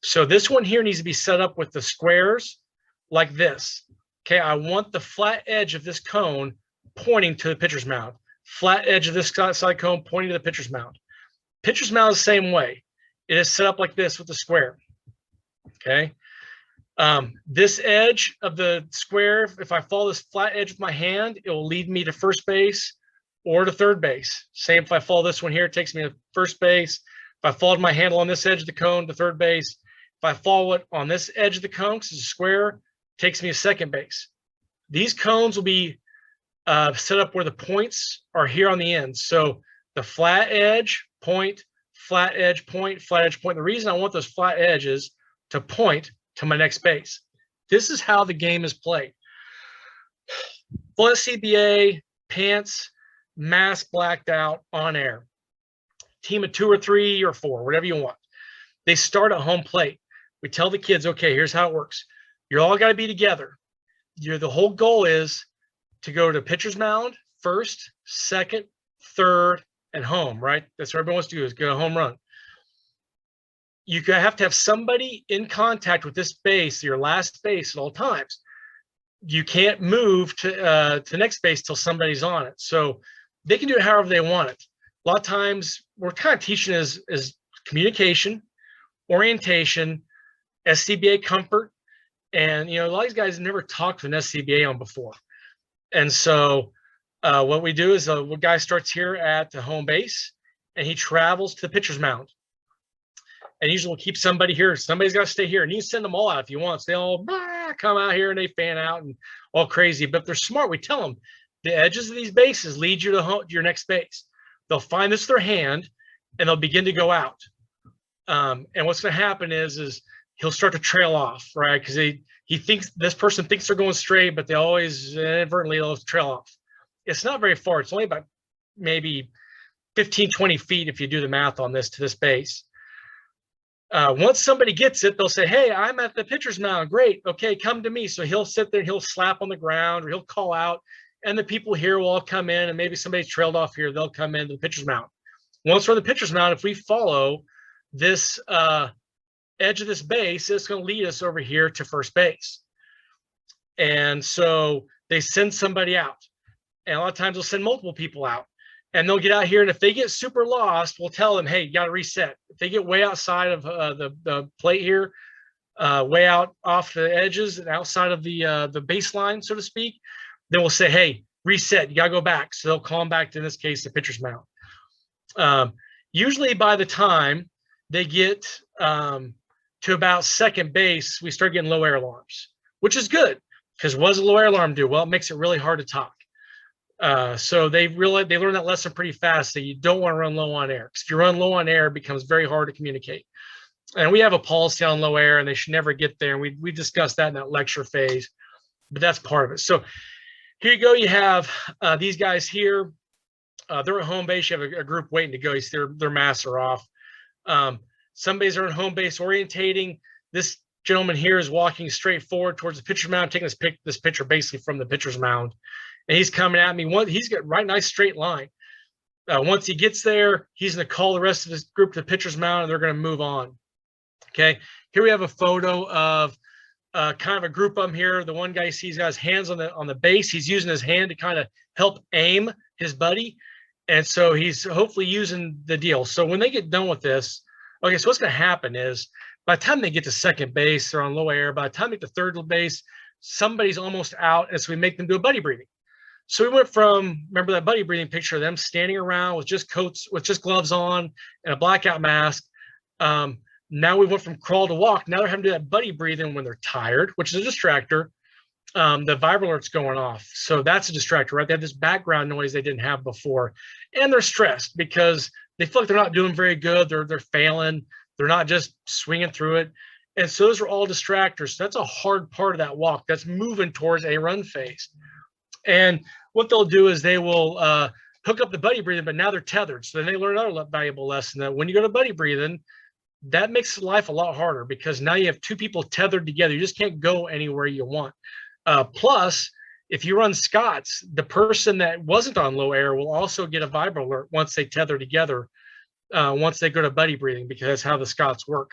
So this one here needs to be set up with the squares like this. Okay, I want the flat edge of this cone pointing to the pitcher's mound. Flat edge of this side cone pointing to the pitcher's mound. Pitcher's mound is the same way. It is set up like this with the square. Okay. This edge of the square, if I follow this flat edge with my hand, it will lead me to first base or to third base. Same if I follow this one here, it takes me to first base. If I followed my handle on this edge of the cone to third base, if I follow it on this edge of the cone, because it's a square, it takes me to second base. These cones will be set up where the points are here on the end. So the flat edge, point, flat edge, point, flat edge, point. The reason I want those flat edges to point to my next base. This is how the game is played. Full SCBA, pants, mask blacked out, on air. Team of 2 or 3 or 4, whatever you want. They start at home plate. We tell the kids, okay, here's how it works. You're all got to be together. The whole goal is to go to pitcher's mound first, second, third, and home, right? That's what everyone wants to do, is get a home run. You have to have somebody in contact with this base, your last base at all times. You can't move to next base till somebody's on it. So they can do it however they want it. A lot of times we're kind of teaching is communication, orientation, SCBA comfort. And, a lot of these guys never talked to an SCBA on before. And so what we do is one guy starts here at the home base and he travels to the pitcher's mound. And usually we'll keep somebody here. Somebody's got to stay here, and you can send them all out if you want. So they all come out here and they fan out and all crazy. But if they're smart, we tell them the edges of these bases lead you to your next base. They'll find this with their hand and they'll begin to go out. And what's going to happen is he'll start to trail off, right? Because he thinks this person thinks they're going straight, but they always inadvertently they'll trail off. It's not very far. It's only about maybe 15, 20 feet if you do the math on this to this base. Once somebody gets it, they'll say, hey, I'm at the pitcher's mound. Great. Okay, come to me. So he'll sit there and he'll slap on the ground or he'll call out, and the people here will all come in, and maybe somebody's trailed off here. They'll come into the pitcher's mound. Once we're in the pitcher's mound, if we follow this edge of this base, it's going to lead us over here to first base. And so they send somebody out. And a lot of times they'll send multiple people out. And they'll get out here, and if they get super lost, we'll tell them, hey, you got to reset. If they get way outside of the plate here, way out off the edges and outside of the baseline, so to speak, then we'll say, hey, reset. You got to go back. So they'll call them back to, in this case, the pitcher's mound. Usually by the time they get to about second base, we start getting low air alarms, which is good, because what does a low air alarm do? Well, it makes it really hard to talk. So they learn that lesson pretty fast, that you don't want to run low on air. Because if you run low on air, it becomes very hard to communicate. And we have a policy on low air, and they should never get there. And we discussed that in that lecture phase, but that's part of it. So here you go. You have these guys here. They're at home base. You have a group waiting to go. You see their masks are off. Some bases are in home base orientating. This gentleman here is walking straight forward towards the pitcher's mound, taking this pitcher basically from the pitcher's mound. And he's coming at me. He's got right nice straight line. Once he gets there, he's going to call the rest of his group to the pitcher's mound, and they're going to move on. Okay. Here we have a photo of kind of a group of them here. The one guy you see, he's got his hands on the base. He's using his hand to kind of help aim his buddy. And so he's hopefully using the deal. So when they get done with this, okay, so what's going to happen is by the time they get to second base, they're on low air. By the time they get to third base, somebody's almost out. And so we make them do a buddy breathing. So we went from, remember that buddy breathing picture of them standing around with just coats, with just gloves on and a blackout mask. Now we went from crawl to walk. Now they're having to do that buddy breathing when they're tired, which is a distractor. The vibral alert's going off. So that's a distractor, right? They have this background noise they didn't have before. And they're stressed because they feel like they're not doing very good. They're failing. They're not just swinging through it. And so those are all distractors. So that's a hard part of that walk. That's moving towards a run phase. And what they'll do is they will hook up the buddy breathing, but now they're tethered. So then they learn another valuable lesson that when you go to buddy breathing, that makes life a lot harder because now you have two people tethered together. You just can't go anywhere you want. Plus, if you run Scots, the person that wasn't on low air will also get a vibro alert once they tether together, once they go to buddy breathing, because that's how the Scots work.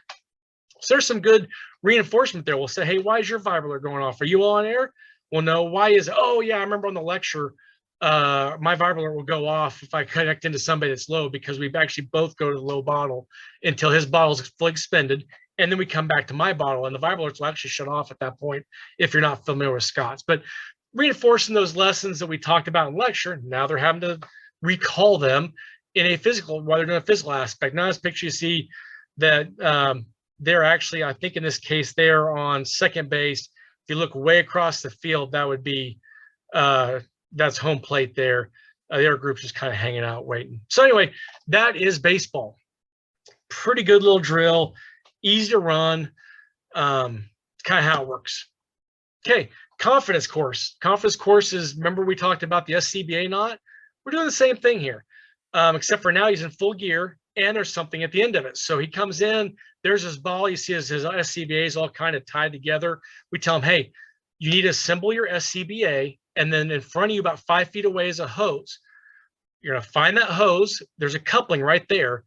So there's some good reinforcement there. We'll say, hey, why is your vibro alert going off? Are you on air? Well, no. Why is it? Oh, yeah, I remember on the lecture, my vibro alert will go off if I connect into somebody that's low, because we actually both go to the low bottle until his bottle's fully expended. And then we come back to my bottle, and the vibro alerts will actually shut off at that point if you're not familiar with Scots. But reinforcing those lessons that we talked about in lecture, now they're having to recall them in a physical, while they're doing a physical aspect. Now, this picture you see that they're actually, I think in this case, they're on second base. If you look way across the field, that would be, that's home plate there. The other group's just kind of hanging out waiting. So anyway, that is baseball. Pretty good little drill, easy to run, kind of how it works. Okay, confidence course. Confidence course is, remember we talked about the SCBA knot? We're doing the same thing here, except for now he's in full gear and there's something at the end of it. So he comes in, there's his ball, you see his SCBA is all kind of tied together. We tell him, hey, you need to assemble your SCBA, and then in front of you about 5 feet away is a hose. You're gonna find that hose, there's a coupling right there,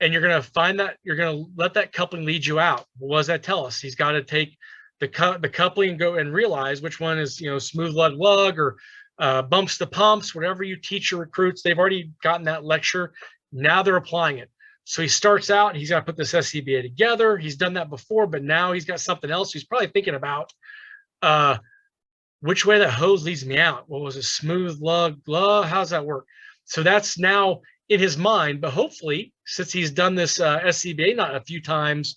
and you're gonna find that, you're gonna let that coupling lead you out. What does that tell us? He's gotta take the coupling and go and realize which one is, smooth lug or bumps to pumps, whatever you teach your recruits. They've already gotten that lecture. Now they're applying it. So he starts out, he's got to put this SCBA together. He's done that before, but now he's got something else. He's probably thinking about which way that hose leads me out. What was it? Smooth lug? How's that work? So that's now in his mind, but hopefully, since he's done this SCBA knot a few times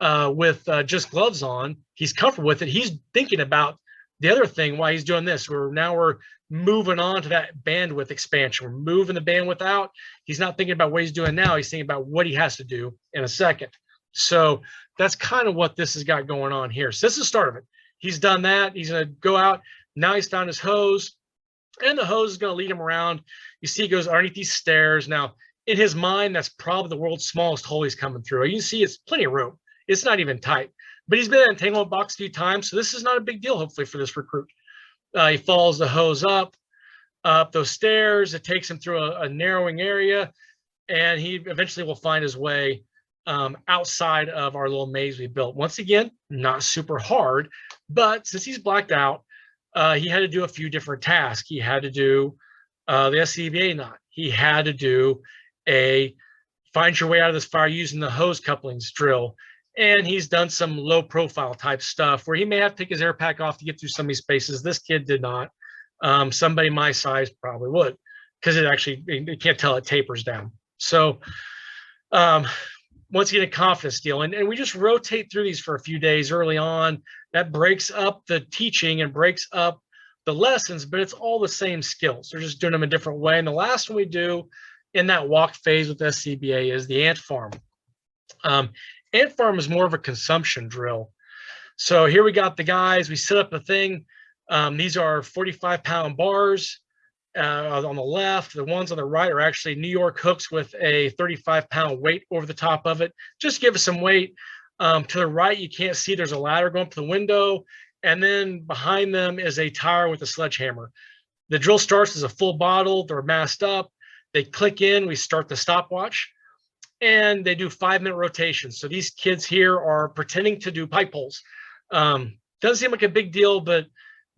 with just gloves on, he's comfortable with it. He's thinking about the other thing while he's doing this. We're moving on to that bandwidth expansion. We're moving the bandwidth out. He's not thinking about what he's doing now. He's thinking about what he has to do in a second. So that's kind of what this has got going on here. So this is the start of it. He's done that. He's going to go out. Now he's found his hose, and the hose is going to lead him around. You see he goes underneath these stairs. Now, in his mind, that's probably the world's smallest hole he's coming through. You can see it's plenty of room. It's not even tight. But he's been in an entanglement box a few times, so this is not a big deal, hopefully, for this recruit. He follows the hose up those stairs. It takes him through a narrowing area, and he eventually will find his way outside of our little maze we built. Once again, not super hard, but since he's blacked out, he had to do a few different tasks. He had to do the SCBA knot. He had to do a find your way out of this fire using the hose couplings drill. And he's done some low profile type stuff where he may have to take his air pack off to get through some of these spaces. This kid did not. Somebody my size probably would, because you can't tell it tapers down. So once again, a confidence deal. And we just rotate through these for a few days early on. That breaks up the teaching and breaks up the lessons, but it's all the same skills. They're just doing them a different way. And the last one we do in that walk phase with SCBA is the ant farm. Ant farm is more of a consumption drill. So here we got the guys, we set up a thing. These are 45-pound bars on the left. The ones on the right are actually New York hooks with a 35-pound weight over the top of it. Just give us some weight. To the right, you can't see there's a ladder going up to the window. And then behind them is a tire with a sledgehammer. The drill starts as a full bottle. They're masked up. They click in. We start the stopwatch. And they do 5-minute rotations. So these kids here are pretending to do pipe holes. Doesn't seem like a big deal, but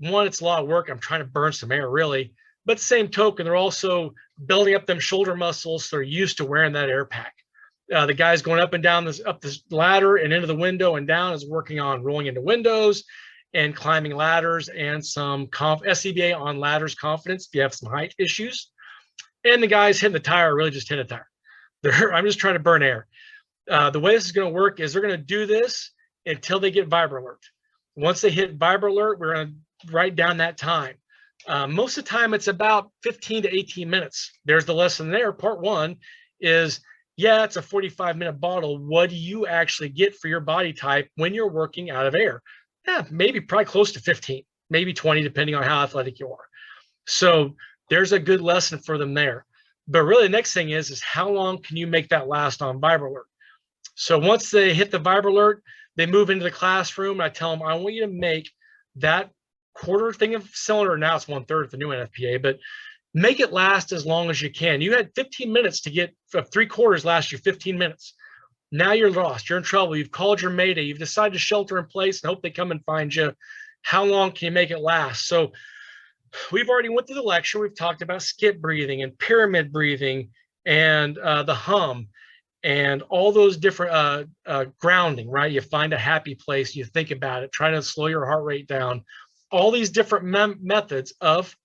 one, it's a lot of work. I'm trying to burn some air, really. But same token, they're also building up them shoulder muscles. So they're used to wearing that air pack. The guys going up and down up this ladder and into the window and down is working on rolling into windows and climbing ladders and some SCBA on ladders confidence if you have some height issues. And the guys hitting the tire really just hit a tire. I'm just trying to burn air. The way this is going to work is they're going to do this until they get vibro alert. Once they hit vibro alert, we're going to write down that time. Most of the time, it's about 15 to 18 minutes. There's the lesson there. Part one is, yeah, it's a 45-minute bottle. What do you actually get for your body type when you're working out of air? Yeah, maybe probably close to 15, maybe 20, depending on how athletic you are. So there's a good lesson for them there. But really the next thing is how long can you make that last on VibrAlert? So once they hit the VibrAlert, they move into the classroom. I tell them, I want you to make that quarter thing of cylinder. Now it's 1/3 of the new NFPA, but make it last as long as you can. You had 15 minutes to get 3/4 last you 15 minutes. Now you're lost. You're in trouble. You've called your mayday. You've decided to shelter in place and hope they come and find you. How long can you make it last? So we've already went through the lecture. We've talked about skip breathing and pyramid breathing and the hum and all those different grounding, right? You find a happy place, you think about it, trying to slow your heart rate down. All these different methods of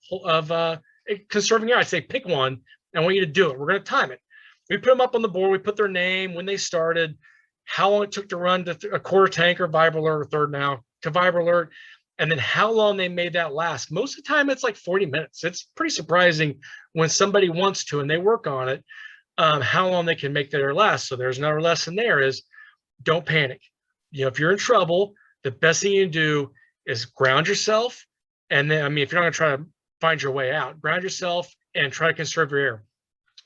conserving air. I say pick one. I want you to do it. We're going to time it. We put them up on the board. We put their name, when they started, how long it took to run to a quarter tank or VibrAlert or third now to VibrAlert, and then how long they made that last. Most of the time, it's like 40 minutes. It's pretty surprising when somebody wants to and they work on it, how long they can make that air last. So there's another lesson there is don't panic. If you're in trouble, the best thing you can do is ground yourself. And then, if you're not going to try to find your way out, ground yourself and try to conserve your air.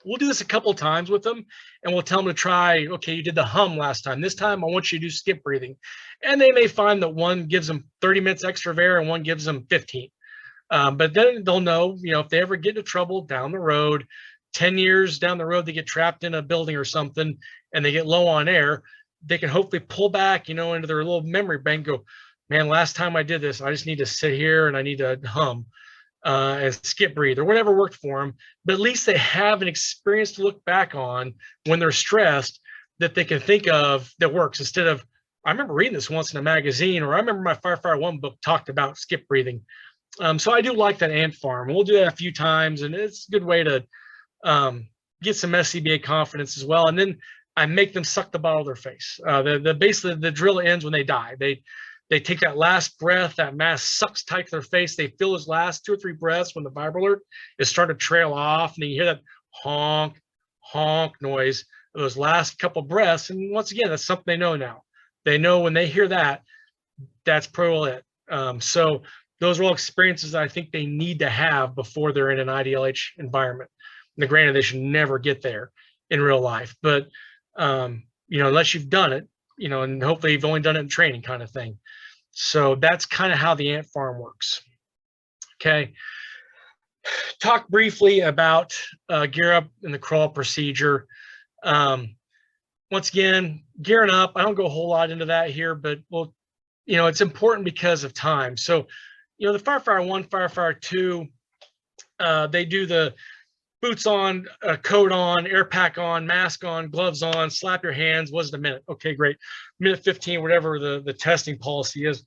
We'll do this a couple of times with them and we'll tell them to try, okay, you did the hum last time. This time I want you to do skip breathing. And they may find that one gives them 30 minutes extra of air and one gives them 15. But then they'll know, if they ever get into trouble down the road, 10 years down the road, they get trapped in a building or something and they get low on air, they can hopefully pull back, into their little memory bank, go, man, last time I did this, I just need to sit here and I need to hum. And skip breathe or whatever worked for them, but at least they have an experience to look back on when they're stressed that they can think of that works, instead of, I remember reading this once in a magazine, or I remember my Firefighter 1 book talked about skip breathing. So I do like that ant farm. We'll do that a few times, and it's a good way to get some SCBA confidence as well. And then I make them suck the bottle of their face. Basically the drill ends when they die. They take that last breath, that mask sucks tight to their face. They feel those last 2 or 3 breaths when the VibrAlert is starting to trail off, and then you hear that honk, honk noise of those last couple breaths. And once again, that's something they know now. They know when they hear that, that's probably it. So those are all experiences that I think they need to have before they're in an IDLH environment. Now, granted, they should never get there in real life, but unless you've done it, and hopefully you've only done it in training kind of thing. So that's kind of how the ant farm works. Okay. Talk briefly about gear up in the crawl procedure. Once again, gearing up, I don't go a whole lot into that here, but it's important because of time. So, the Firefighter 1, Firefighter 2, they do the boots on, coat on, air pack on, mask on, gloves on, slap your hands. Was it a minute? Okay, great. Minute 15, whatever the testing policy is.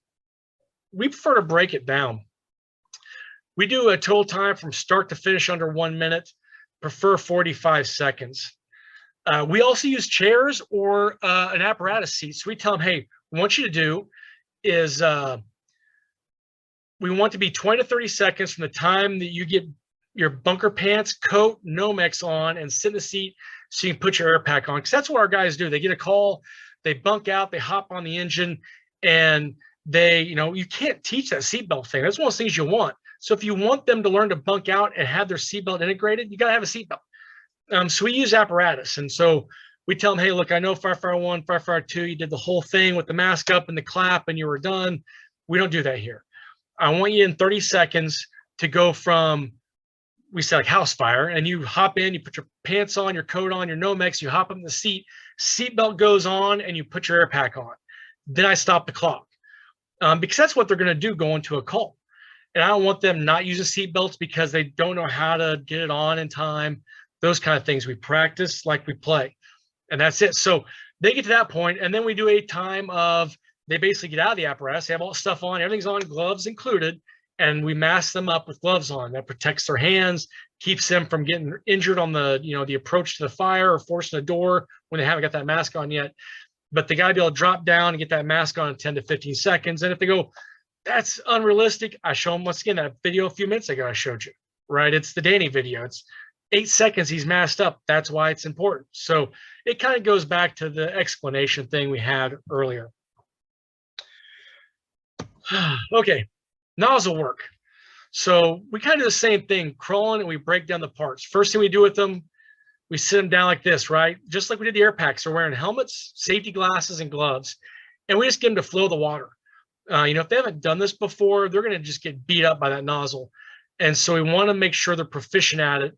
We prefer to break it down. We do a total time from start to finish under 1 minute, prefer 45 seconds. We also use chairs or an apparatus seat. So we tell them, hey, what we want you to do is we want to be 20 to 30 seconds from the time that you get your bunker pants, coat, Nomex on, and sit in the seat so you can put your air pack on. Because that's what our guys do. They get a call, they bunk out, they hop on the engine, and they, you can't teach that seatbelt thing. That's one of those things you want. So if you want them to learn to bunk out and have their seatbelt integrated, you got to have a seatbelt. So we use apparatus. And so we tell them, hey, look, I know Firefighter 1, Firefighter 2, you did the whole thing with the mask up and the clap and you were done. We don't do that here. I want you in 30 seconds to go from, we say like house fire, and you hop in, you put your pants on, your coat on, your Nomex, you hop up in the seat, seatbelt goes on, and you put your air pack on. Then I stop the clock because that's what they're going to do going to a call. And I don't want them not using seatbelts because they don't know how to get it on in time, those kind of things. We practice like we play, and that's it. So they get to that point, and then we do a time of, they basically get out of the apparatus, they have all the stuff on, everything's on, gloves included, and we mask them up with gloves on. That protects their hands, keeps them from getting injured on the, the approach to the fire or forcing the door when they haven't got that mask on yet. But they got to be able to drop down and get that mask on in 10 to 15 seconds. And if they go, that's unrealistic, I show them once again that video a few minutes ago I showed you, right? It's the Danny video. It's 8 seconds he's masked up. That's why it's important. So it kind of goes back to the explanation thing we had earlier. Okay, nozzle work. So we kind of do the same thing, crawling, and we break down the parts. First thing we do with them, we sit them down like this, right? Just like we did the air packs. They're wearing helmets, safety glasses, and gloves. And we just get them to flow the water. If they haven't done this before, they're going to just get beat up by that nozzle. And so we want to make sure they're proficient at it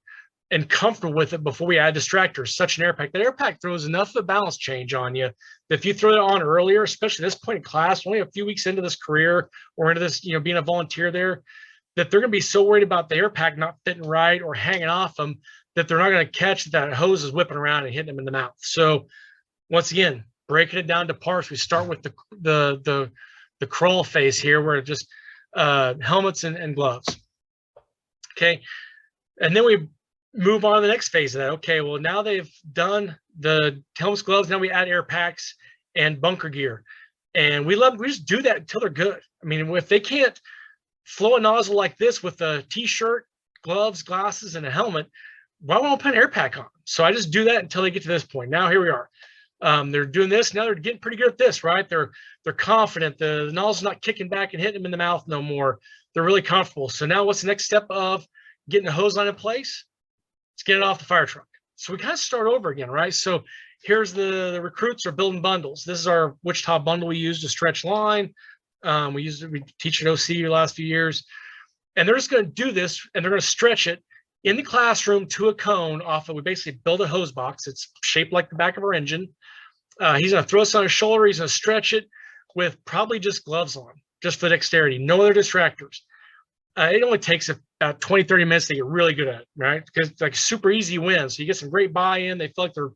and comfortable with it before we add distractors, such an air pack. That air pack throws enough of a balance change on you that if you throw it on earlier, especially at this point in class, only a few weeks into this career or into this, being a volunteer there, that they're going to be so worried about the air pack not fitting right or hanging off them that they're not going to catch that hose is whipping around and hitting them in the mouth. So once again, breaking it down to parts, we start with the crawl phase here, where it just helmets and gloves. Okay, and then we move on to the next phase of that. Okay, well, now they've done the helmets, gloves. Now we add air packs and bunker gear, and we just do that until they're good. I mean, if they can't flow a nozzle like this with a t-shirt, gloves, glasses, and a helmet, why won't I put an air pack on? So I just do that until they get to this point. Now here we are. They're doing this. Now they're getting pretty good at this, right? They're confident. The nozzle's not kicking back and hitting them in the mouth no more. They're really comfortable. So now what's the next step of getting the hose line in place? Let's get it off the fire truck. So we kind of start over again, right? So here's the recruits are building bundles. This is our Wichita bundle we use to stretch line. We teach at OC the last few years. And they're just going to do this, and they're going to stretch it in the classroom to a cone off of, we basically build a hose box. It's shaped like the back of our engine. He's going to throw this on his shoulder. He's going to stretch it with probably just gloves on, just for dexterity, no other distractors. It only takes about 20, 30 minutes to get really good at it, right? Because it's like super easy wins. So you get some great buy-in. They feel like they're,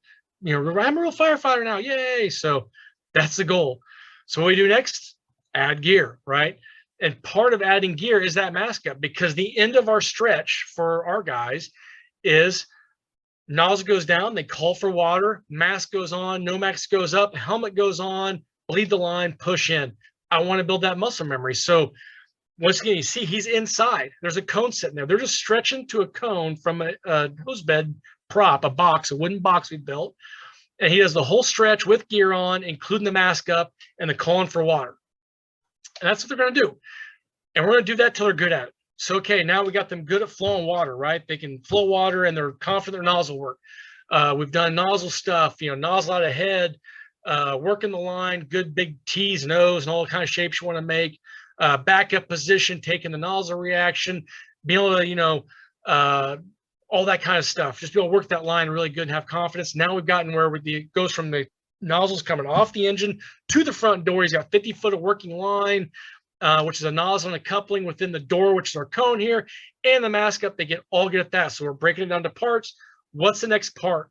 I'm a real firefighter now. Yay. So that's the goal. So what we do next, add gear, right? And part of adding gear is that mask up, because the end of our stretch for our guys is nozzle goes down, they call for water, mask goes on, no mask goes up, helmet goes on, bleed the line, push in. I want to build that muscle memory. So once again, you see he's inside. There's a cone sitting there. They're just stretching to a cone from a hose bed prop, a box, a wooden box we built. And he does the whole stretch with gear on, including the mask up and the calling for water. And that's what they're going to do. And we're going to do that till they're good at it. So, okay, now we got them good at flowing water, right? They can flow water and they're confident in their nozzle work. We've done nozzle stuff, nozzle out ahead, working the line, good big T's and O's and all the kind of shapes you want to make. Backup position, taking the nozzle reaction, being able to, all that kind of stuff. Just be able to work that line really good and have confidence. Now we've gotten where it goes from the nozzles coming off the engine to the front door. He's got 50 foot of working line, which is a nozzle and a coupling within the door, which is our cone here, and the mask up. They all get at that. So we're breaking it down to parts. What's the next part?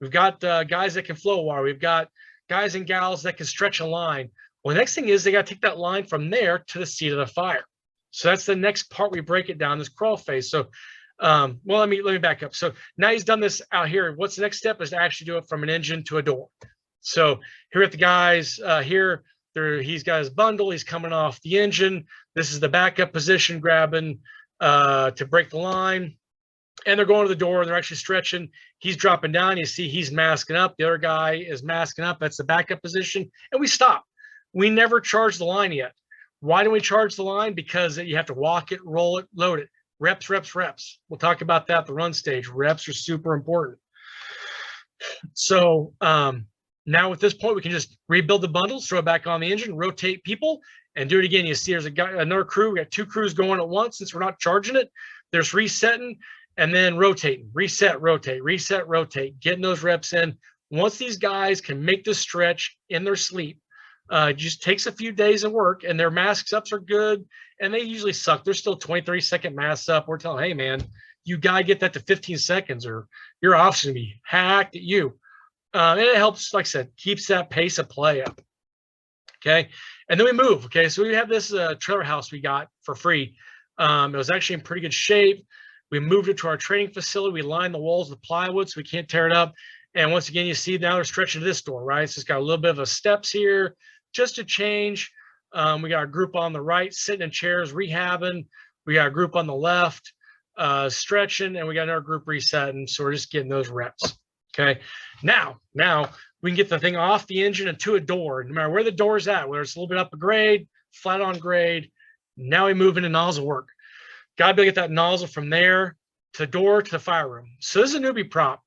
We've got guys that can flow water. We've got guys and gals that can stretch a line. Well, the next thing is they got to take that line from there to the seat of the fire. So that's the next part. We break it down, this crawl phase. So, let me back up. So now he's done this out here. What's the next step is to actually do it from an engine to a door. So here at the guys here, he's got his bundle. He's coming off the engine. This is the backup position, grabbing to break the line. And they're going to the door. They're actually stretching. He's dropping down. You see he's masking up. The other guy is masking up. That's the backup position. And we stop. We never charge the line yet. Why do we charge the line? Because you have to walk it, roll it, load it. Reps, reps, reps. We'll talk about that at the run stage. Reps are super important. So now at this point, we can just rebuild the bundles, throw it back on the engine, rotate people, and do it again. You see there's another crew. We got two crews going at once since we're not charging it. There's resetting and then rotating. Reset, rotate, reset, rotate. Getting those reps in. Once these guys can make this stretch in their sleep, it just takes a few days of work, and their masks ups are good, and they usually suck. They're still 20, 30-second masks up. We're telling, hey, man, you got to get that to 15 seconds or your office is going to be hacked at you. And it helps, like I said, keeps that pace of play up. Okay. And then we move. Okay. So we have this trailer house we got for free. It was actually in pretty good shape. We moved it to our training facility. We lined the walls with plywood so we can't tear it up. And once again, you see now they're stretching to this door, right? So it's got a little bit of a steps here just to change. We got a group on the right sitting in chairs rehabbing. We got a group on the left stretching, and we got another group resetting. So we're just getting those reps. Okay. Now we can get the thing off the engine and to a door, no matter where the door is at, whether it's a little bit up a grade, flat on grade. Now we move into nozzle work. Got to be able to get that nozzle from there to the door to the fire room. So this is a newbie prop.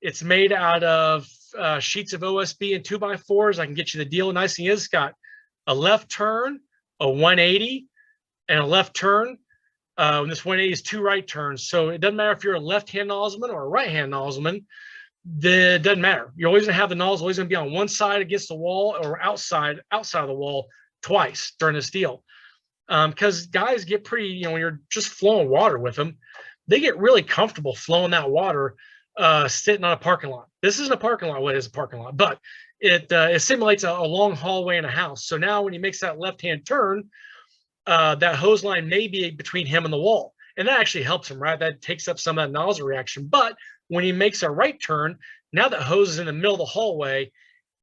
It's made out of sheets of OSB and 2x4s. I can get you the deal. The nice thing is it's got a left turn, a 180, and a left turn. And this 180 is 2 right turns. So it doesn't matter if you're a left-hand nozzleman or a right-hand nozzleman. It doesn't matter. You're always gonna have the nozzle always gonna be on one side against the wall or outside of the wall twice during this deal. Because guys get pretty, when you're just flowing water with them, they get really comfortable flowing that water sitting on a parking lot. This isn't a parking lot. Well, it is a parking lot, but it simulates a long hallway in a house. So now when he makes that left-hand turn, that hose line may be between him and the wall. And that actually helps him, right? That takes up some of that nozzle reaction. But when he makes a right turn, now that hose is in the middle of the hallway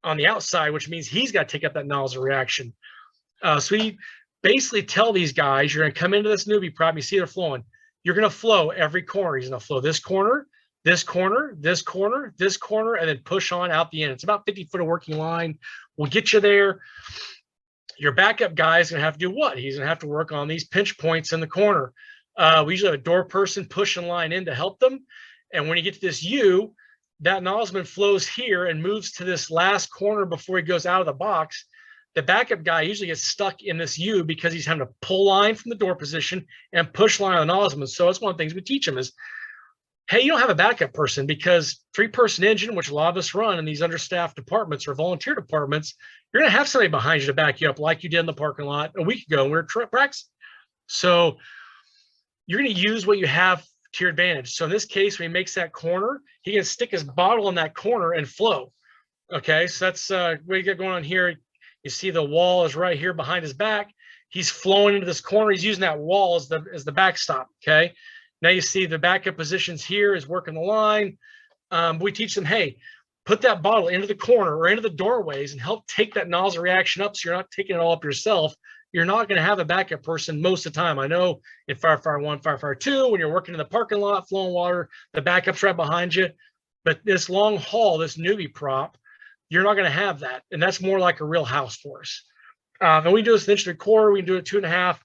on the outside, which means he's got to take up that nozzle reaction. So we basically tell these guys, you're going to come into this newbie prop, you see they're flowing. You're going to flow every corner. He's going to flow this corner, this corner, this corner, this corner, and then push on out the end. It's about 50 foot of working line. We'll get you there. Your backup guy is going to have to do what? He's going to have to work on these pinch points in the corner. We usually have a door person pushing line in to help them. And when you get to this U, that nozzleman flows here and moves to this last corner before he goes out of the box. The backup guy usually gets stuck in this U because he's having to pull line from the door position and push line on the nozzleman. So it's one of the things we teach him is, hey, you don't have a backup person because 3-person engine, which a lot of us run in these understaffed departments or volunteer departments, you're going to have somebody behind you to back you up like you did in the parking lot a week ago when we were practicing. So you're going to use what you have to your advantage. So in this case, when he makes that corner, he can stick his bottle in that corner and flow. Okay, so that's what you got going on here. You see the wall is right here behind his back. He's flowing into this corner. He's using that wall as the backstop. Okay, now you see the backup positions here is working the line. We teach them, hey, put that bottle into the corner or into the doorways and help take that nozzle reaction up so you're not taking it all up yourself. You're not going to have a backup person most of the time. I know in firefighter 1, firefighter 2, when you're working in the parking lot, flowing water, the backup's right behind you. But this long haul, this newbie prop, you're not going to have that. And that's more like a real house for us. And we do this an 1.25 inch. We can do it 2.5.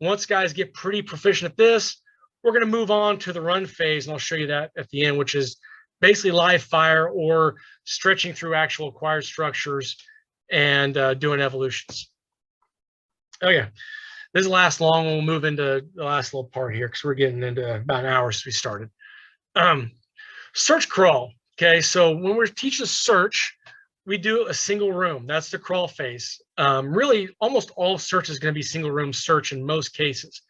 Once guys get pretty proficient at this, we're going to move on to the run phase. And I'll show you that at the end, which is basically live fire or stretching through actual acquired structures and doing evolutions. Oh yeah, this will last long. We'll move into the last little part here because we're getting into about an hour since we started. Search crawl. Okay, so when we're teaching search, we do a single room. That's the crawl phase. Really, almost all search is going to be single room search in most cases.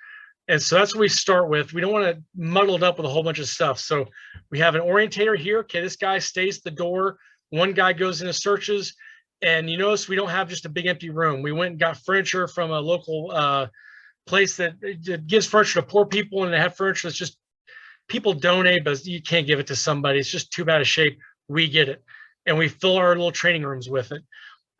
And so that's what we start with. We don't want to muddle it up with a whole bunch of stuff. So we have an orientator here. Okay, this guy stays at the door. One guy goes into searches. And you notice we don't have just a big empty room. We went and got furniture from a local place that gives furniture to poor people, and they have furniture that's just people donate, but you can't give it to somebody. It's just too bad a shape. We get it, and we fill our little training rooms with it.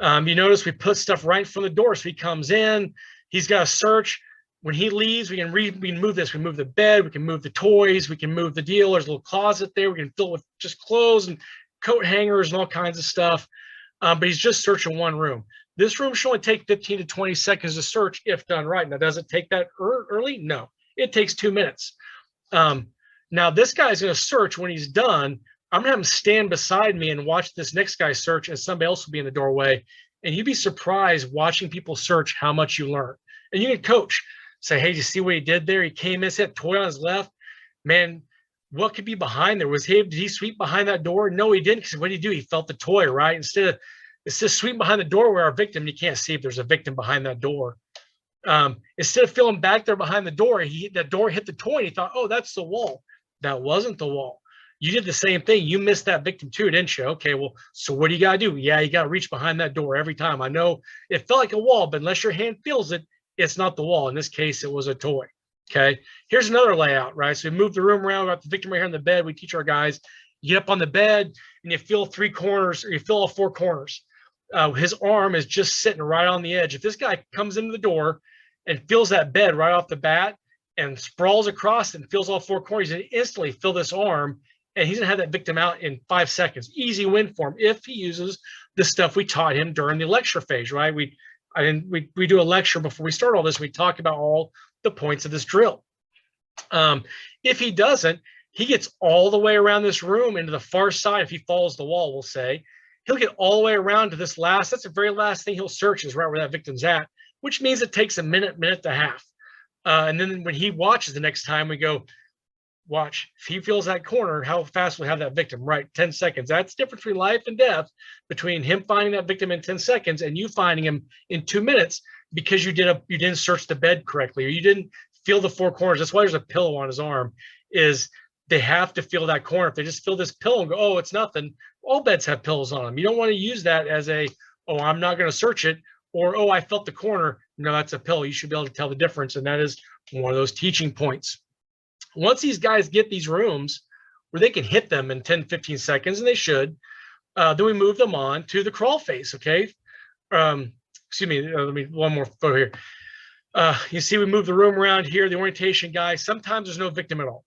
You notice we put stuff right from the door. So he comes in, he's got a search. When he leaves, we can move this. We move the bed, we can move the toys, we can move the deal. There's a little closet there. We can fill it with just clothes and coat hangers and all kinds of stuff. But he's just searching one room. This room should only take 15 to 20 seconds to search if done right. Now, does it take that early? No, it takes 2 minutes. Now, this guy's going to search. When he's done, I'm going to have him stand beside me and watch this next guy search, and somebody else will be in the doorway. And you'd be surprised watching people search how much you learn. And you can coach. Say, hey, you see what he did there? He came in, set toy on his left. Man, what could be behind there? Did he sweep behind that door? No, he didn't. Because what did he do? He felt the toy, right? Instead of sweeping behind the door where our victim, you can't see if there's a victim behind that door. Instead of feeling back there behind the door, that door hit the toy and he thought, oh, that's the wall. That wasn't the wall. You did the same thing. You missed that victim too, didn't you? Okay, well, so what do you got to do? Yeah, you got to reach behind that door every time. I know it felt like a wall, but unless your hand feels it, it's not the wall. In this case, it was a toy. Okay, here's another layout, right? So we move the room around, we got the victim right here in the bed. We teach our guys, you get up on the bed and you feel 3 corners, or you feel all 4 corners. His arm is just sitting right on the edge. If this guy comes into the door and feels that bed right off the bat and sprawls across and feels all 4 corners, and instantly feel this arm, and he's gonna have that victim out in 5 seconds. Easy win for him if he uses the stuff we taught him during the lecture phase, right? We do a lecture before we start all this. We talk about all the points of this drill. If he doesn't, He gets all the way around this room into the far side. If he follows the wall, we'll say, he'll get all the way around to this last, that's the very last thing he'll search is right where that victim's at, which means it takes a minute, minute and a half. And then when he watches the next time, we go, watch, if he feels that corner, how fast will we have that victim? Right, 10 seconds. That's the difference between life and death, between him finding that victim in 10 seconds and you finding him in 2 minutes because you didn't search the bed correctly or you didn't feel the four corners. That's why there's a pillow on his arm, is they have to feel that corner. If they just feel this pillow and go, oh, it's nothing, all beds have pillows on them. You don't want to use that as a, oh, I'm not going to search it, or, oh, I felt the corner. No, that's a pillow. You should be able to tell the difference. And that is one of those teaching points. Once these guys get these rooms where they can hit them in 10, 15 seconds, and they should, then we move them on to the crawl phase, okay? Excuse me, let me, one more photo here. You see we move the room around here, the orientation guy, sometimes there's no victim at all.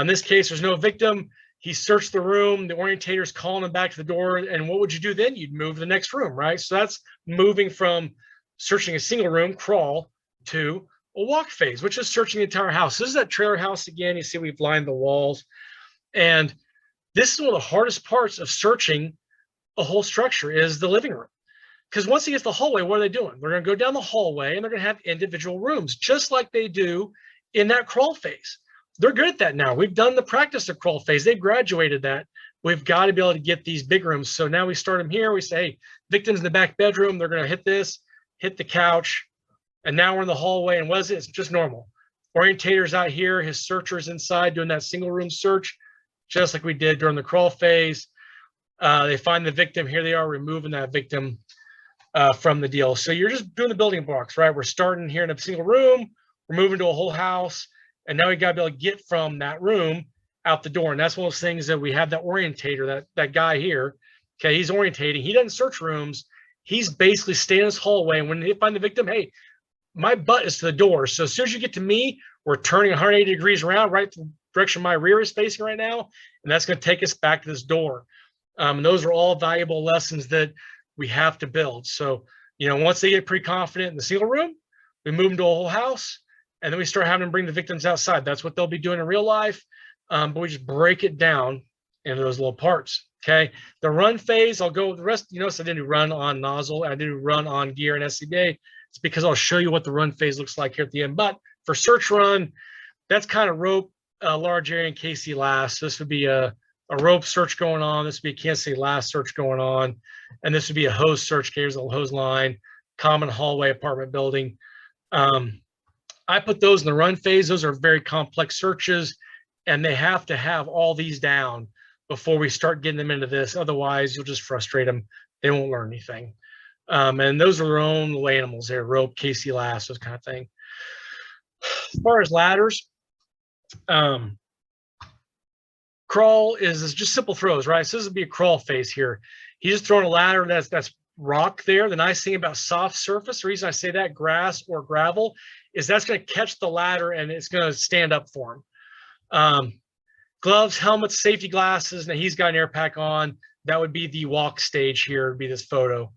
In this case, there's no victim. He searched the room, the orientator's calling him back to the door, and what would you do then? You'd move to the next room, right? So that's moving from searching a single room, crawl, to a walk phase, which is searching the entire house. This is that trailer house again. You see we've lined the walls. And this is one of the hardest parts of searching a whole structure is the living room. Because once he gets the hallway, what are they doing? They're going to go down the hallway and they're going to have individual rooms, just like they do in that crawl phase. They're good at that now. We've done the practice of crawl phase. They've graduated that. We've got to be able to get these big rooms. So now we start them here. We say, hey, victims in the back bedroom, they're going to hit this, hit the couch. And now we're in the hallway. And what is it? It's just normal. Orientator's out here. His searcher's inside doing that single room search, just like we did during the crawl phase. They find the victim. Here they are removing that victim from the deal. So you're just doing the building blocks, right? We're starting here in a single room. We're moving to a whole house. And now we got to be able to get from that room out the door. And that's one of those things that we have that orientator, that guy here. Okay, he's orientating. He doesn't search rooms. He's basically staying in this hallway. And when they find the victim, hey, my butt is to the door. So as soon as you get to me, we're turning 180 degrees around, right the direction my rear is facing right now. And that's going to take us back to this door. And those are all valuable lessons that we have to build. So, you know, once they get pretty confident in the single room, we move them to a whole house. And then we start having them bring the victims outside. That's what they'll be doing in real life. But we just break it down into those little parts. Okay. The run phase, I'll go with the rest. You notice I didn't run on nozzle. I didn't run on gear and SCBA. It's because I'll show you what the run phase looks like here at the end. But for search run, that's kind of rope, large area, and KC last. So this would be a rope search going on. This would be a KC last search going on. And this would be a hose search. Here's a hose line, common hallway, apartment building. I put those in the run phase. Those are very complex searches, and they have to have all these down before we start getting them into this. Otherwise, you'll just frustrate them. They won't learn anything. And those are their own little animals there, rope, KC last, those kind of thing. As far as ladders, crawl is just simple throws, right? So this would be a crawl phase here. He's just throwing a ladder that's rock there. The nice thing about soft surface, the reason I say that, grass or gravel, is that's going to catch the ladder and it's going to stand up for him. Gloves, helmets, safety glasses, and he's got an air pack on. That would be the walk stage here, would be this photo.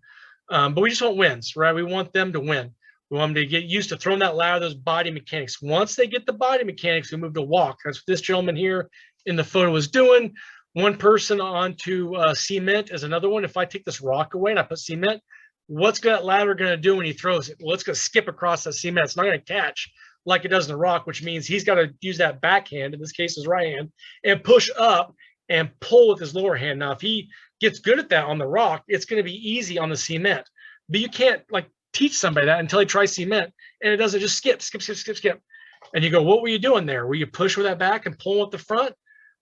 But we just want wins, right? We want them to win. We want them to get used to throwing that ladder, those body mechanics. Once they get the body mechanics, we move to walk. That's what this gentleman here in the photo is doing. One person onto cement is another one. If I take this rock away and I put cement, what's that ladder going to do when he throws it? Well, it's going to skip across that cement. It's not going to catch like it does in the rock, which means he's got to use that backhand, in this case his right hand, and push up and pull with his lower hand. Now, if he gets good at that on the rock, it's going to be easy on the cement. But you can't like teach somebody that until they try cement, and it doesn't just skip. And you go, what were you doing there? Were you push with that back and pull with the front?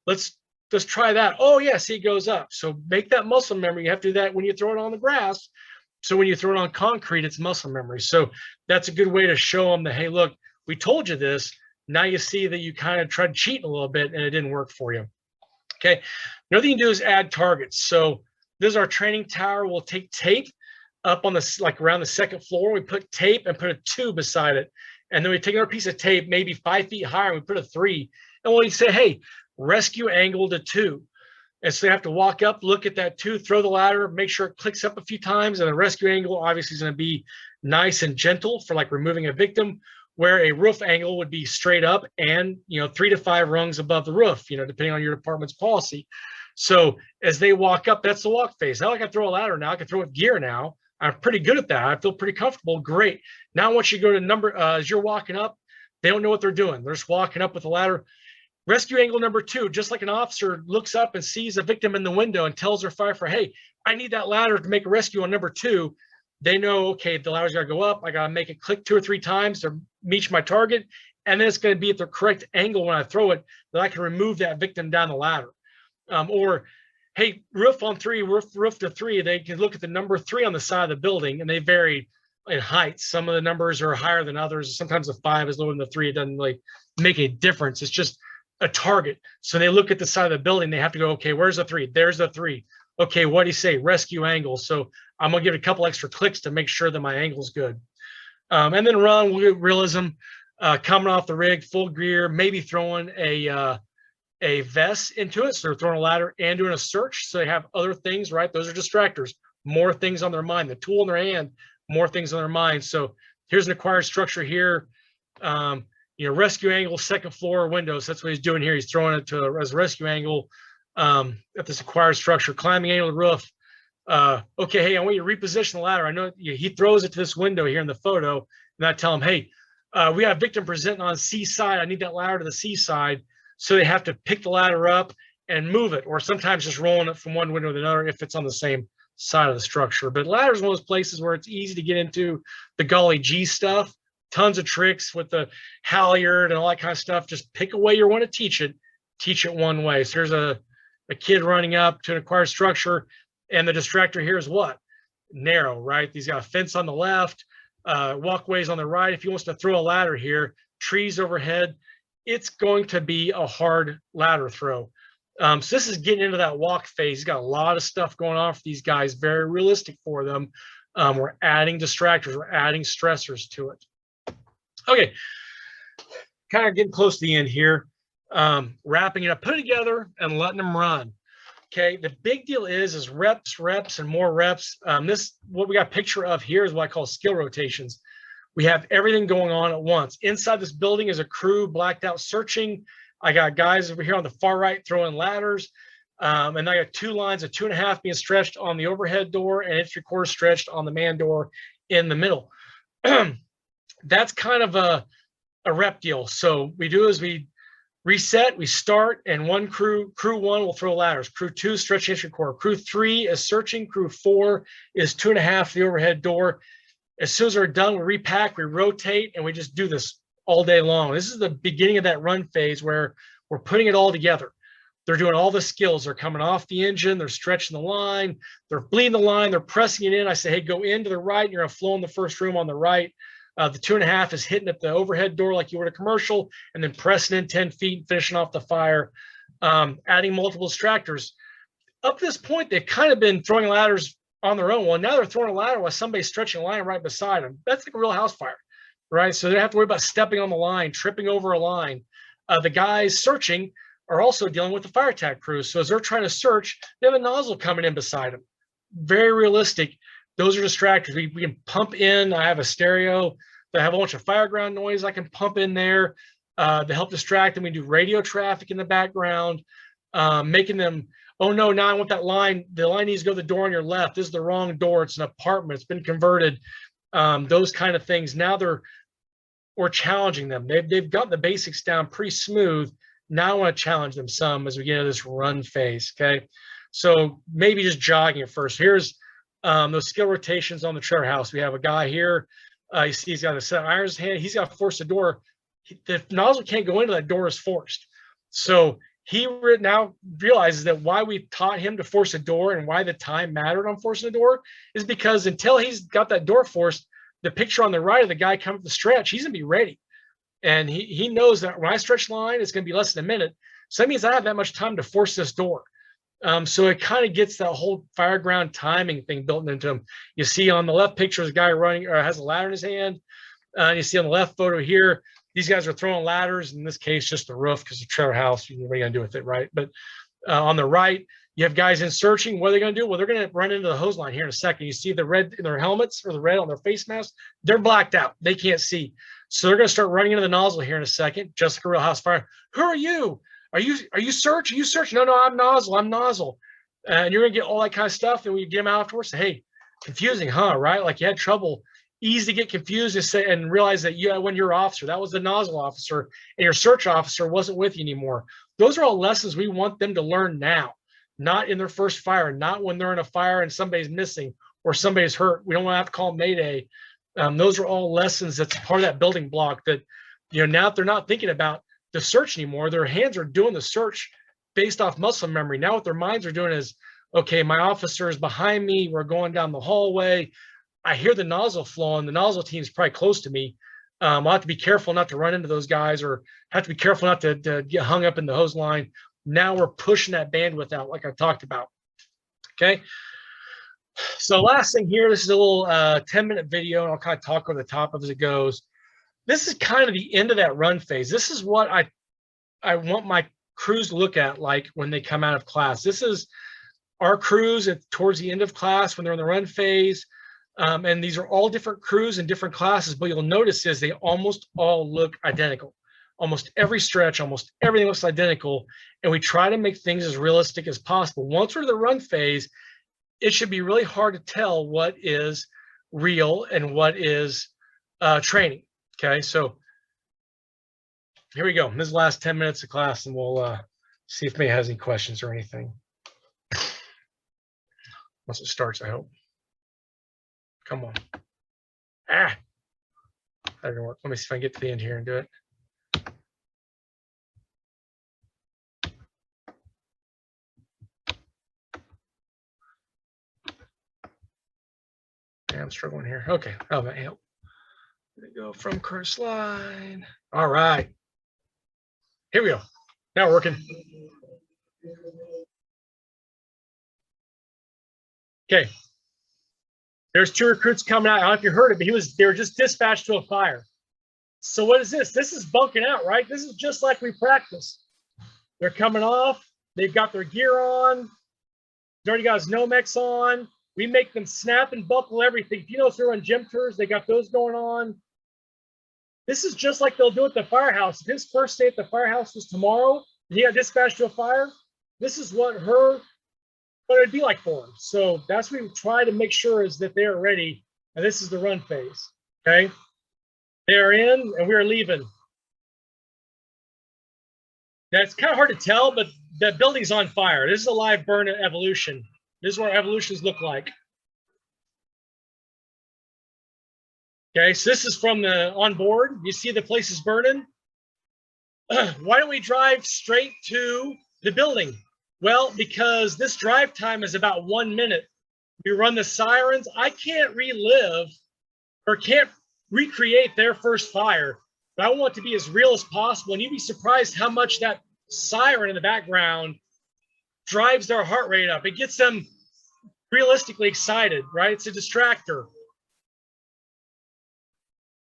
Let's try that. Oh, yeah, see, it goes up. So make that muscle memory. You have to do that when you throw it on the grass. So when you throw it on concrete, it's muscle memory. So that's a good way to show them that, hey, look, we told you this. Now you see that you kind of tried cheating a little bit and it didn't work for you. Okay. Another thing you can do is add targets. So this is our training tower. We'll take tape up on the, like around the second floor. We put tape and put a 2 beside it. And then we take another piece of tape, maybe 5 feet higher, and we put a 3. And we say, hey, rescue angle to 2. And so they have to walk up, look at that 2, throw the ladder, make sure it clicks up a few times. And the rescue angle obviously is going to be nice and gentle for like removing a victim. where a roof angle would be straight up and, 3 to 5 rungs above the roof, depending on your department's policy. So as they walk up, that's the walk phase. Now I can throw a ladder now. I can throw with gear now. I'm pretty good at that. I feel pretty comfortable. Great. Now once you go to number, as you're walking up, they don't know what they're doing. They're just walking up with a ladder. Rescue angle number 2, just like an officer looks up and sees a victim in the window and tells their firefighter, hey, I need that ladder to make a rescue on number 2. They know, okay, the ladder's got to go up. I got to make it click 2 or 3 times to reach my target. And then it's going to be at the correct angle when I throw it that I can remove that victim down the ladder. Or, hey, roof on 3, roof to 3, they can look at the number 3 on the side of the building, and they vary in height. Some of the numbers are higher than others. Sometimes the 5 is lower than the 3. It doesn't really make a difference. It's just a target. So they look at the side of the building. They have to go, okay, where's the 3? There's the 3. Okay, what do you say? Rescue angle. So I'm going to give it a couple extra clicks to make sure that my angle's good. And then run, we'll get realism, coming off the rig, full gear, maybe throwing a vest into it. So they're throwing a ladder and doing a search. So they have other things, right? Those are distractors, more things on their mind, the tool in their hand, more things on their mind. So here's an acquired structure here. Rescue angle, second floor windows. That's what he's doing here. He's throwing it to as a rescue angle at this acquired structure, climbing angle of the roof. Okay, hey, I want you to reposition the ladder. I know he throws it to this window here in the photo, and I tell him, hey, we got a victim presenting on C side. I need that ladder to the C side. So they have to pick the ladder up and move it, or sometimes just rolling it from one window to another if it's on the same side of the structure. But ladder is one of those places where it's easy to get into the golly gee stuff. Tons of tricks with the halyard and all that kind of stuff. Just pick a way you want to teach it one way. So here's a kid running up to an acquired structure, and the distractor here is what? Narrow, right? He's got a fence on the left, walkways on the right. If he wants to throw a ladder here, trees overhead, it's going to be a hard ladder throw. So this is getting into that walk phase. He's got a lot of stuff going on for these guys, very realistic for them. We're adding distractors, we're adding stressors to it. Okay, kind of getting close to the end here. Wrapping it up, put it together and letting them run. Okay, the big deal is reps, and more reps. What we got a picture of here is what I call skill rotations. We have everything going on at once. Inside this building is a crew blacked out searching. I got guys over here on the far right throwing ladders. And I got 2 lines of 2.5 being stretched on the overhead door, and it's 3/4 stretched on the man door in the middle. That's kind of a rep deal. So we do is we reset, we start, and crew 1 will throw ladders. Crew 2 stretch entry core. Crew 3 is searching. Crew 4 is 2.5 the overhead door. As soon as we're done, we repack, we rotate, and we just do this all day long. This is the beginning of that run phase where we're putting it all together. They're doing all the skills. They're coming off the engine. They're stretching the line. They're bleeding the line. They're pressing it in. I say, hey, go into the right. You're going to flow in the first room on the right. The 2.5 is hitting at the overhead door like you would a commercial, and then pressing in 10 feet and finishing off the fire. Adding multiple distractors. Up to this point, they've kind of been throwing ladders on their own. Well, now they're throwing a ladder while somebody's stretching a line right beside them. That's like a real house fire, right? So they don't have to worry about stepping on the line, tripping over a line. The guys searching are also dealing with the fire attack crews. So as they're trying to search, they have a nozzle coming in beside them. Very realistic. Those are distractors. We can pump in. I have a stereo that have a bunch of fireground noise I can pump in there to help distract them. We do radio traffic in the background, making them, oh no, now I want that line. The line needs to go to the door on your left. This is the wrong door. It's an apartment. It's been converted. Those kind of things. Now we're challenging them. They've got the basics down pretty smooth. Now I want to challenge them some as we get into this run phase, okay? So maybe just jogging at first. Here's those skill rotations on the trailer house. We have a guy here. You see he's got a set of irons in his hand. He's got to force the door. The nozzle can't go into that door is forced. So he now realizes that why we taught him to force a door and why the time mattered on forcing the door is because until he's got that door forced, the picture on the right of the guy coming to the stretch, he's going to be ready. And he knows that when I stretch line, it's going to be less than a minute. So that means I have that much time to force this door. So it kind of gets that whole fireground timing thing built into him. You see on the left picture, is a guy running or has a ladder in his hand. You see on the left photo here, these guys are throwing ladders. In this case, just the roof because the trailer house. What are you going to do with it, right? But on the right, you have guys in searching. What are they going to do? Well, they're going to run into the hose line here in a second. You see the red in their helmets or the red on their face masks. They're blacked out. They can't see. So they're going to start running into the nozzle here in a second, just like a real house fire. Who are you? Are you search? Are you search? No, I'm nozzle. I'm nozzle. And you're going to get all that kind of stuff. And we get them out afterwards. Say, hey, confusing, huh? Right? Like you had trouble. Easy to get confused and say and realize that you when you're officer, that was the nozzle officer, and your search officer wasn't with you anymore. Those are all lessons we want them to learn now, not in their first fire, not when they're in a fire and somebody's missing or somebody's hurt. We don't want to have to call Mayday. Those are all lessons that's part of that building block that, now they're not thinking about the search anymore. Their hands are doing the search based off muscle memory. Now what their minds are doing is, okay, my officer is behind me. We're going down the hallway. I hear the nozzle flowing. The nozzle team is probably close to me. I'll have to be careful not to run into those guys or have to be careful not to get hung up in the hose line. Now we're pushing that bandwidth out like I talked about. Okay. So last thing here, this is a little 10-minute video, and I'll kind of talk over the top of as it goes. This is kind of the end of that run phase. This is what I want my crews to look at like when they come out of class. This is our crews towards the end of class when they're in the run phase. And these are all different crews and different classes, but you'll notice is they almost all look identical. Almost every stretch, almost everything looks identical. And we try to make things as realistic as possible. Once we're in the run phase, it should be really hard to tell what is real and what is training. Okay, so here we go. This is the last 10 minutes of class, and we'll see if anybody has any questions or anything. Once it starts, I hope. Come on. That didn't work. Let me see if I can get to the end here and do it. Yeah, I'm struggling here. Okay, that might help. Go from current slide. All right. Here we go. Now we're working. Okay. There's 2 recruits coming out. I don't know if you heard it, but they were just dispatched to a fire. So what is this? This is bunking out, right? This is just like we practiced. They're coming off. They've got their gear on. He's already got his Nomex on. We make them snap and buckle everything. If you know if they're on gym tours, they got those going on. This is just like they'll do at the firehouse. If his first day at the firehouse was tomorrow, and he got dispatched to a fire, this is what it'd be like for them. So that's what we try to make sure is that they're ready. And this is the run phase. Okay. They're in and we're leaving. Now it's kind of hard to tell, but the building's on fire. This is a live burn evolution. This is what evolutions look like. Okay, so this is from the on board. You see the place is burning. Why don't we drive straight to the building? Well, because this drive time is about 1 minute. We run the sirens. I can't relive or can't recreate their first fire, but I want it to be as real as possible. And you'd be surprised how much that siren in the background drives their heart rate up. It gets them realistically excited, right? It's a distractor.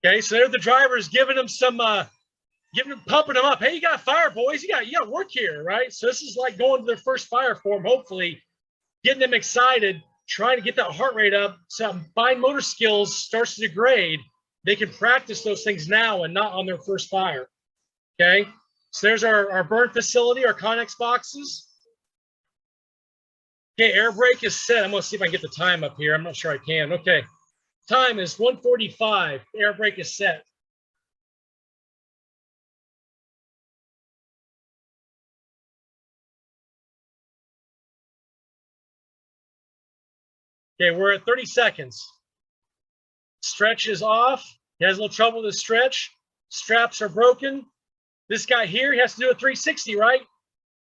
Okay, so they're the drivers giving them some, pumping them up. Hey, you got fire, boys. You got work here, right? So this is like going to their first fire form, hopefully, getting them excited, trying to get that heart rate up. So fine motor skills starts to degrade. They can practice those things now and not on their first fire. Okay, so there's our burn facility, our Connex boxes. Okay, air brake is set. I'm going to see if I can get the time up here. I'm not sure I can. Okay, time is 1:45. Air brake is set. Okay, we're at 30 seconds. Stretch is off. He has a little trouble with the stretch. Straps are broken. This guy here, he has to do a 360, right?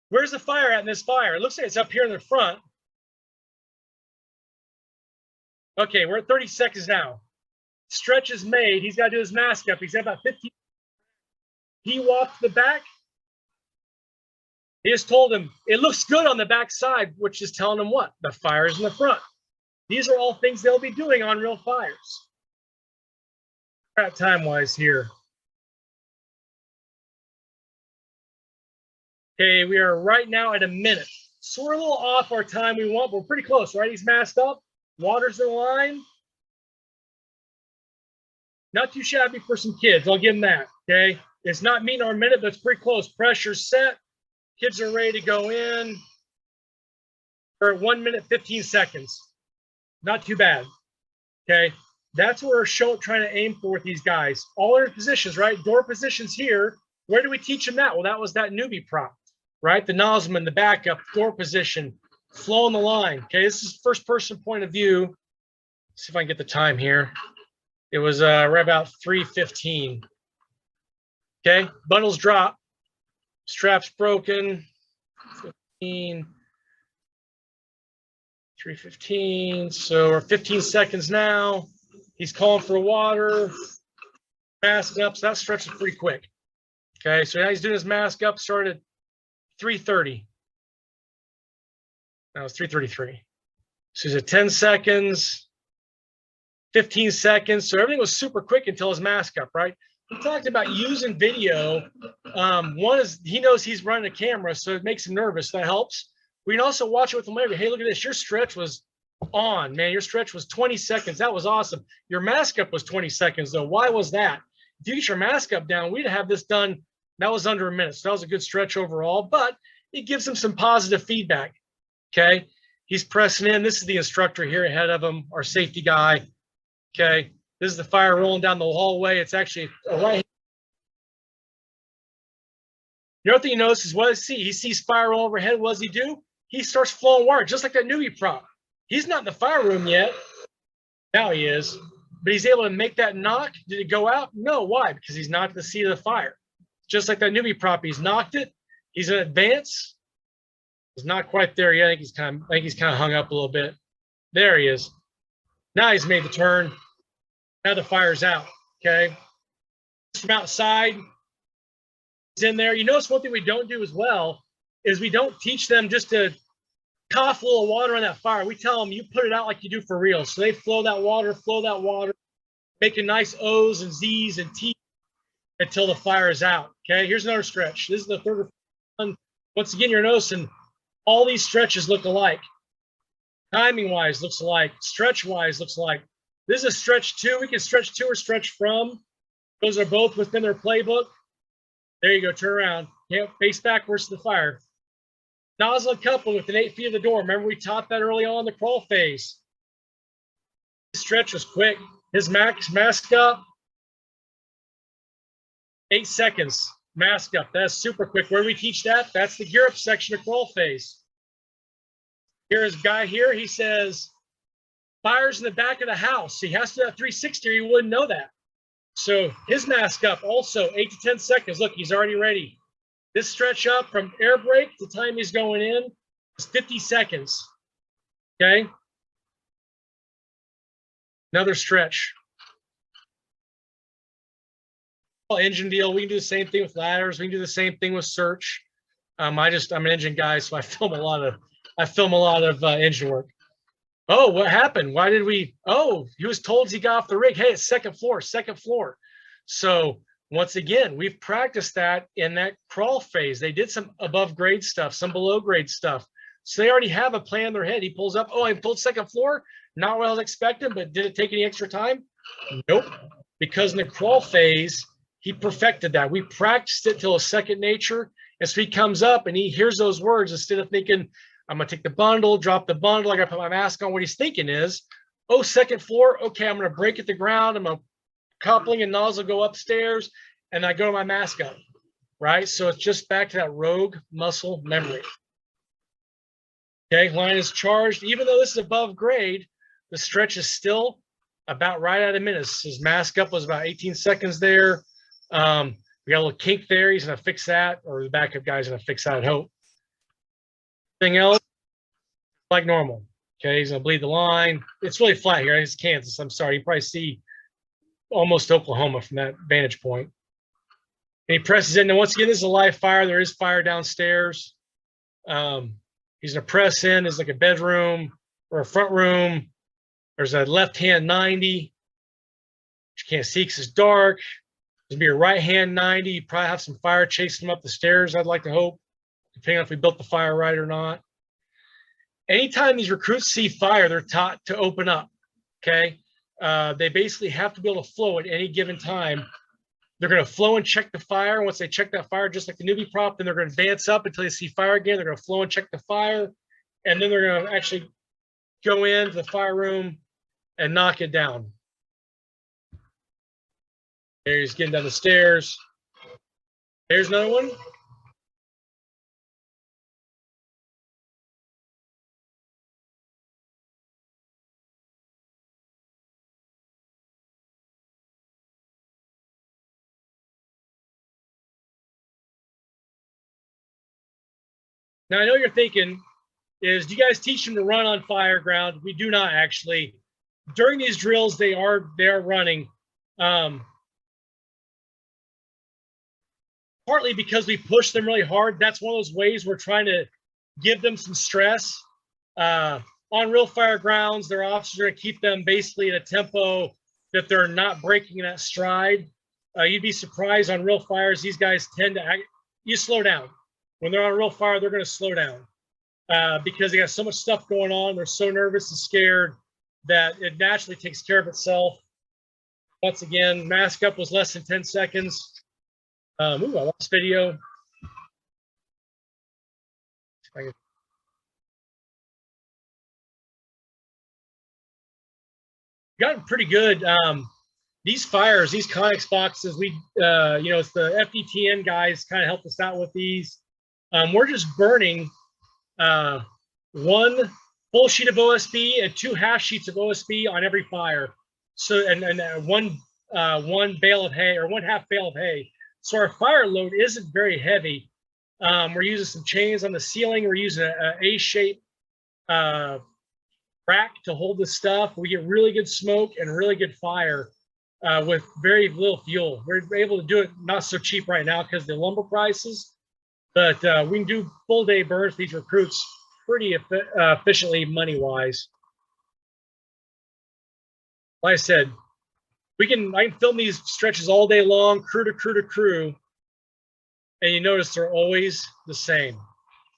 Where's the fire at in this fire? It looks like it's up here in the front. Okay, we're at 30 seconds now. Stretch is made. He's got to do his mask up. He's at about 15. He walked to the back. He just told him, it looks good on the back side, which is telling him what? The fire is in the front. These are all things they'll be doing on real fires. Time-wise here. Okay, we are right now at a minute. So we're a little off our time we want, but we're pretty close, right? He's masked up. Water's in the line. Not too shabby for some kids. I'll give them that. Okay. It's not meeting our minute, but it's pretty close. Pressure set. Kids are ready to go in. We're at 1 minute, 15 seconds. Not too bad. Okay. That's what we're trying to aim for with these guys. All their positions, right? Door positions here. Where do we teach them that? Well, that was that newbie prop, right? The nozzleman, the backup, door position, flow on the line. Okay. This is first person point of view. Let's see if I can get the time here. It was right about 3:15. Okay, bundles drop, straps broken. 15, 3:15. So we're 15 seconds now. He's calling for water. Mask up. So that stretch is pretty quick. Okay, so now he's doing his mask up. Started at 3:30. That was 3:33. So he's at 10 seconds. 15 seconds. So everything was super quick until his mask up, right? We talked about using video. One is he knows he's running a camera, so it makes him nervous. That helps. We can also watch it with him later. Hey, look at this. Your stretch was on, man. Your stretch was 20 seconds. That was awesome. Your mask up was 20 seconds, though. Why was that? If you get your mask up down, we'd have this done. That was under a minute. So that was a good stretch overall, but it gives him some positive feedback. Okay. He's pressing in. This is the instructor here ahead of him, our safety guy. Okay, this is the fire rolling down the hallway. It's actually a right. The other thing you notice is what does he see? He sees fire roll overhead. What does he do? He starts flowing water, just like that newbie prop. He's not in the fire room yet. Now he is, but he's able to make that knock. Did it go out? No. Why? Because he's knocked the seat of the fire. Just like that newbie prop, he's knocked it. He's in advance. He's not quite there yet. I think he's kind of hung up a little bit. There he is. Now he's made the turn. Now the fire's out. Okay. From outside, he's in there. You notice one thing we don't do as well is we don't teach them just to cough a little water on that fire. We tell them you put it out like you do for real. So they flow that water, making nice O's and Z's and T's until the fire is out. Okay. Here's another stretch. This is the third one. Once again, you're noticing all these stretches look alike. Timing-wise looks alike. Stretch-wise looks alike. This is a stretch 2. We can stretch 2 or stretch from. Those are both within their playbook. There you go. Turn around. Yeah, face backwards to the fire. Nozzle coupled within 8 feet of the door. Remember we taught that early on in the crawl phase. This stretch was quick. His mask up. 8 seconds. Mask up. That's super quick. Where do we teach that? That's the gear up section of crawl phase. Here's a guy here. He says, fire's in the back of the house. He has to have 360 or he wouldn't know that. So his mask up also 8 to 10 seconds. Look, he's already ready. This stretch up from air brake to time he's going in is 50 seconds. Okay. Another stretch. Engine deal. We can do the same thing with ladders. We can do the same thing with search. I'm an engine guy, so I film a lot of engine work. Oh, what happened? Why did we? Oh, he was told he got off the rig. Hey, it's second floor. So once again, we've practiced that in that crawl phase. They did some above grade stuff, some below grade stuff. So they already have a plan in their head. He pulls up. Oh, I'm told second floor. Not what I was expecting, but did it take any extra time? Nope. Because in the crawl phase, he perfected that. We practiced it till a second nature. And so he comes up and he hears those words instead of thinking, I'm going to take the bundle, drop the bundle. I got to put my mask on. What he's thinking is, oh, second floor. Okay, I'm going to break at the ground. I'm going to coupling and nozzle go upstairs and I go to my mask up, right? So it's just back to that rogue muscle memory. Okay, line is charged. Even though this is above grade, the stretch is still about right at a minute. His mask up was about 18 seconds there. We got a little kink there. He's going to fix that, or the backup guy's going to fix that, I hope. Anything else? Like normal. Okay, he's going to bleed the line. It's really flat here. It's Kansas. I'm sorry. You probably see almost Oklahoma from that vantage point. And he presses in. And once again, this is a live fire. There is fire downstairs. He's going to press in. There's like a bedroom or a front room. There's a left-hand 90, which you can't see because it's dark. There's going to be a right-hand 90. You probably have some fire chasing them up the stairs, I'd like to hope, depending on if we built the fire right or not. Anytime these recruits see fire, they're taught to open up, okay? They basically have to be able to flow at any given time. They're going to flow and check the fire. Once they check that fire, just like the newbie prop, then they're going to advance up until they see fire again. They're going to flow and check the fire. And then they're going to actually go into the fire room and knock it down. There he's getting down the stairs. There's another one. Now, I know you're thinking, do you guys teach them to run on fire ground? We do not actually. During these drills, they are running. Partly because we push them really hard. That's one of those ways we're trying to give them some stress. On real fire grounds, their officers are going to keep them basically at a tempo that they're not breaking that stride. You'd be surprised on real fires, these guys tend to you slow down. When they're on a real fire, they're going to slow down because they got so much stuff going on. They're so nervous and scared that it naturally takes care of itself. Once again, mask up was less than 10 seconds. I lost video. Gotten pretty good. These fires, these Connex boxes, we, it's the FDTN guys kind of helped us out with these. We're just burning one full sheet of OSB and 2 half sheets of OSB on every fire. So, and one bale of hay or 1/2 bale of hay. So our fire load isn't very heavy. We're using some chains on the ceiling. We're using a A-shaped rack to hold the stuff. We get really good smoke and really good fire with very little fuel. We're able to do it not so cheap right now because of the lumber prices, but we can do full day burns for these recruits pretty efficiently money-wise. Like I said, I can film these stretches all day long, crew to crew to crew, and you notice they're always the same.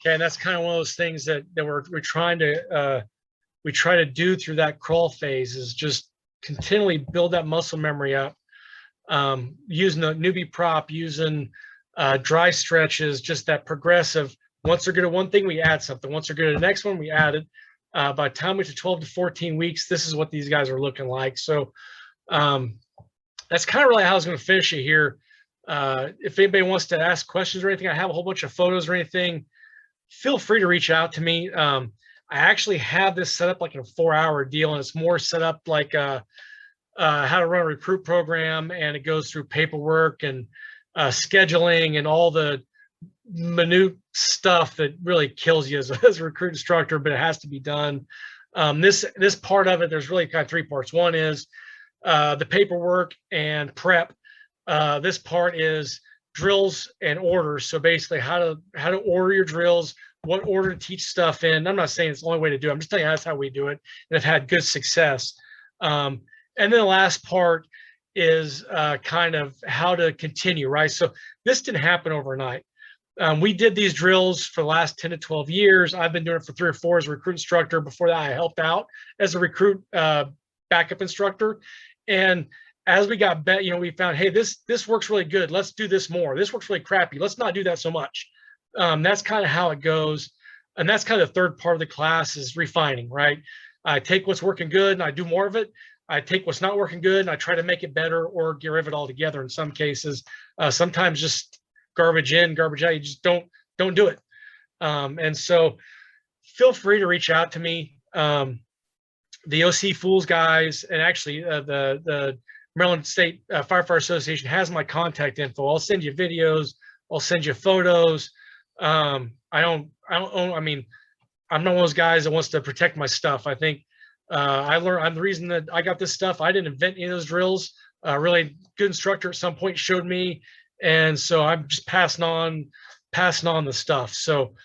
Okay, and that's kind of one of those things that we're trying to we try to do through that crawl phase is just continually build that muscle memory up, using the newbie prop, using dry stretches, just that progressive. Once they're good at one thing, we add something. Once they're good at the next one, we add it. By the time we get to 12 to 14 weeks, this is what these guys are looking like. So that's kind of really how I was going to finish it here. If anybody wants to ask questions or anything, I have a whole bunch of photos or anything, feel free to reach out to me. I actually have this set up like in a 4-hour deal, and it's more set up like how to run a recruit program, and it goes through paperwork and scheduling and all the minute stuff that really kills you as a recruit instructor, but it has to be done. This part of it, there's really kind of 3 parts. One is the paperwork and prep. This part is drills and orders. So basically how to order your drills, what order to teach stuff in. I'm not saying it's the only way to do it. I'm just telling you that's how we do it, and have had good success. And then the last part is kind of how to continue, right? So this didn't happen overnight. We did these drills for the last 10 to 12 years. I've been doing it for 3 or 4 as a recruit instructor. Before that, I helped out as a recruit backup instructor. And as we got better, we found, hey, this works really good. Let's do this more. This works really crappy. Let's not do that so much. That's kind of how it goes. And that's kind of the third part of the class is refining, right? I take what's working good and I do more of it. I take what's not working good and I try to make it better or get rid of it altogether in some cases. Sometimes just garbage in, garbage out. You just don't do it. And so feel free to reach out to me. The OC Fools guys, and actually the Maryland State Firefighter Association has my contact info. I'll send you videos. I'll send you photos. I'm not one of those guys that wants to protect my stuff. I think I'm the reason that I got this stuff. I didn't invent any of those drills. Really good instructor at some point showed me, and so I'm just passing on the stuff. So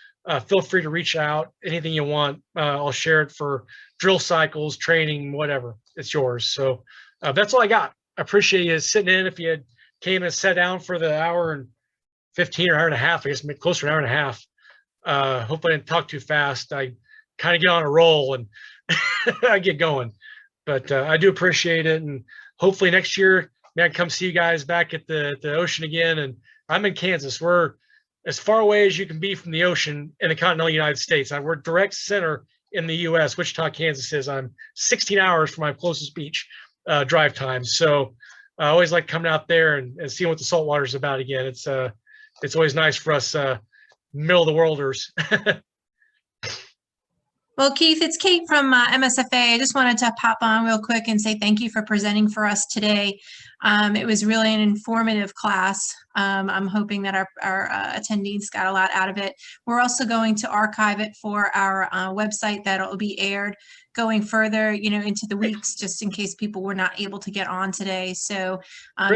feel free to reach out. Anything you want, I'll share it for drill cycles, training, whatever. It's yours. So that's all I got. I appreciate you sitting in. If you had came and sat down for the hour and 15 or hour and a half, I guess closer to an hour and a half. Hope I didn't talk too fast. I kind of get on a roll and I get going. But I do appreciate it, and hopefully next year, man, I can come see you guys back at the ocean again. And I'm in Kansas. We're as far away as you can be from the ocean in the continental United States. We're direct center in the U.S. Wichita, Kansas is. I'm 16 hours from my closest beach drive time. So I always like coming out there and seeing what the saltwater is about again. It's always nice for us middle of the worlders. Well, Keith, it's Kate from MSFA. I just wanted to pop on real quick and say thank you for presenting for us today. It was really an informative class. I'm hoping that our attendees got a lot out of it. We're also going to archive it for our website that'll be aired going further, into the weeks, just in case people were not able to get on today. So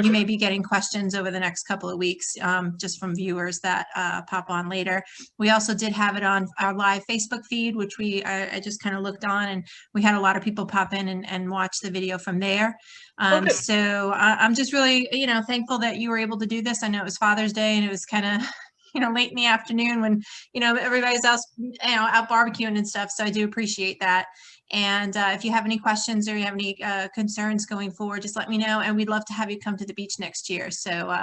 you may be getting questions over the next couple of weeks, just from viewers that pop on later. We also did have it on our live Facebook feed, which I just kind of looked on, and we had a lot of people pop in and watch the video from there. So I'm just really, thankful that you were able to do this. I know it was Father's Day, and it was kind of late in the afternoon when, everybody's else, out barbecuing and stuff. So I do appreciate that. And if you have any questions or you have any concerns going forward, just let me know. And we'd love to have you come to the beach next year. So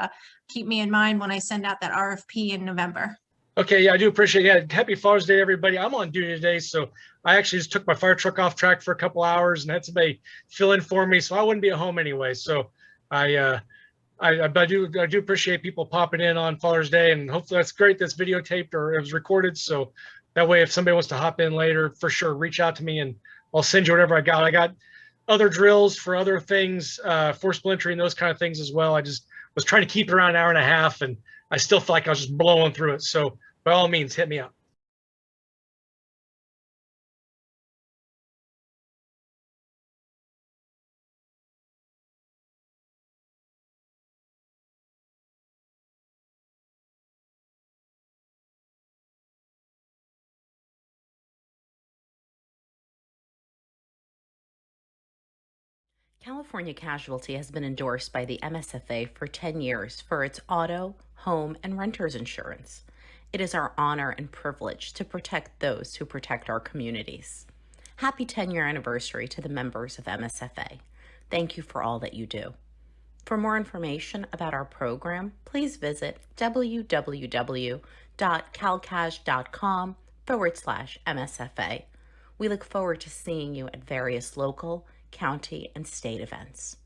keep me in mind when I send out that RFP in November. Okay, yeah, I do appreciate it. Yeah, happy Father's Day, everybody. I'm on duty today, so I actually just took my fire truck off track for a couple hours and had somebody fill in for me, so I wouldn't be at home anyway. So I do appreciate people popping in on Father's Day, and hopefully that's great. That's videotaped or it was recorded, so that way if somebody wants to hop in later, for sure, reach out to me and I'll send you whatever I got. I got other drills for other things, forcible entry and those kind of things as well. I just was trying to keep it around an hour and a half, and I still feel like I was just blowing through it. So by all means, hit me up. California Casualty has been endorsed by the MSFA for 10 years for its auto, home, and renter's insurance. It is our honor and privilege to protect those who protect our communities. Happy 10-year anniversary to the members of MSFA. Thank you for all that you do. For more information about our program, please visit www.calcash.com/MSFA. We look forward to seeing you at various local, county, and state events.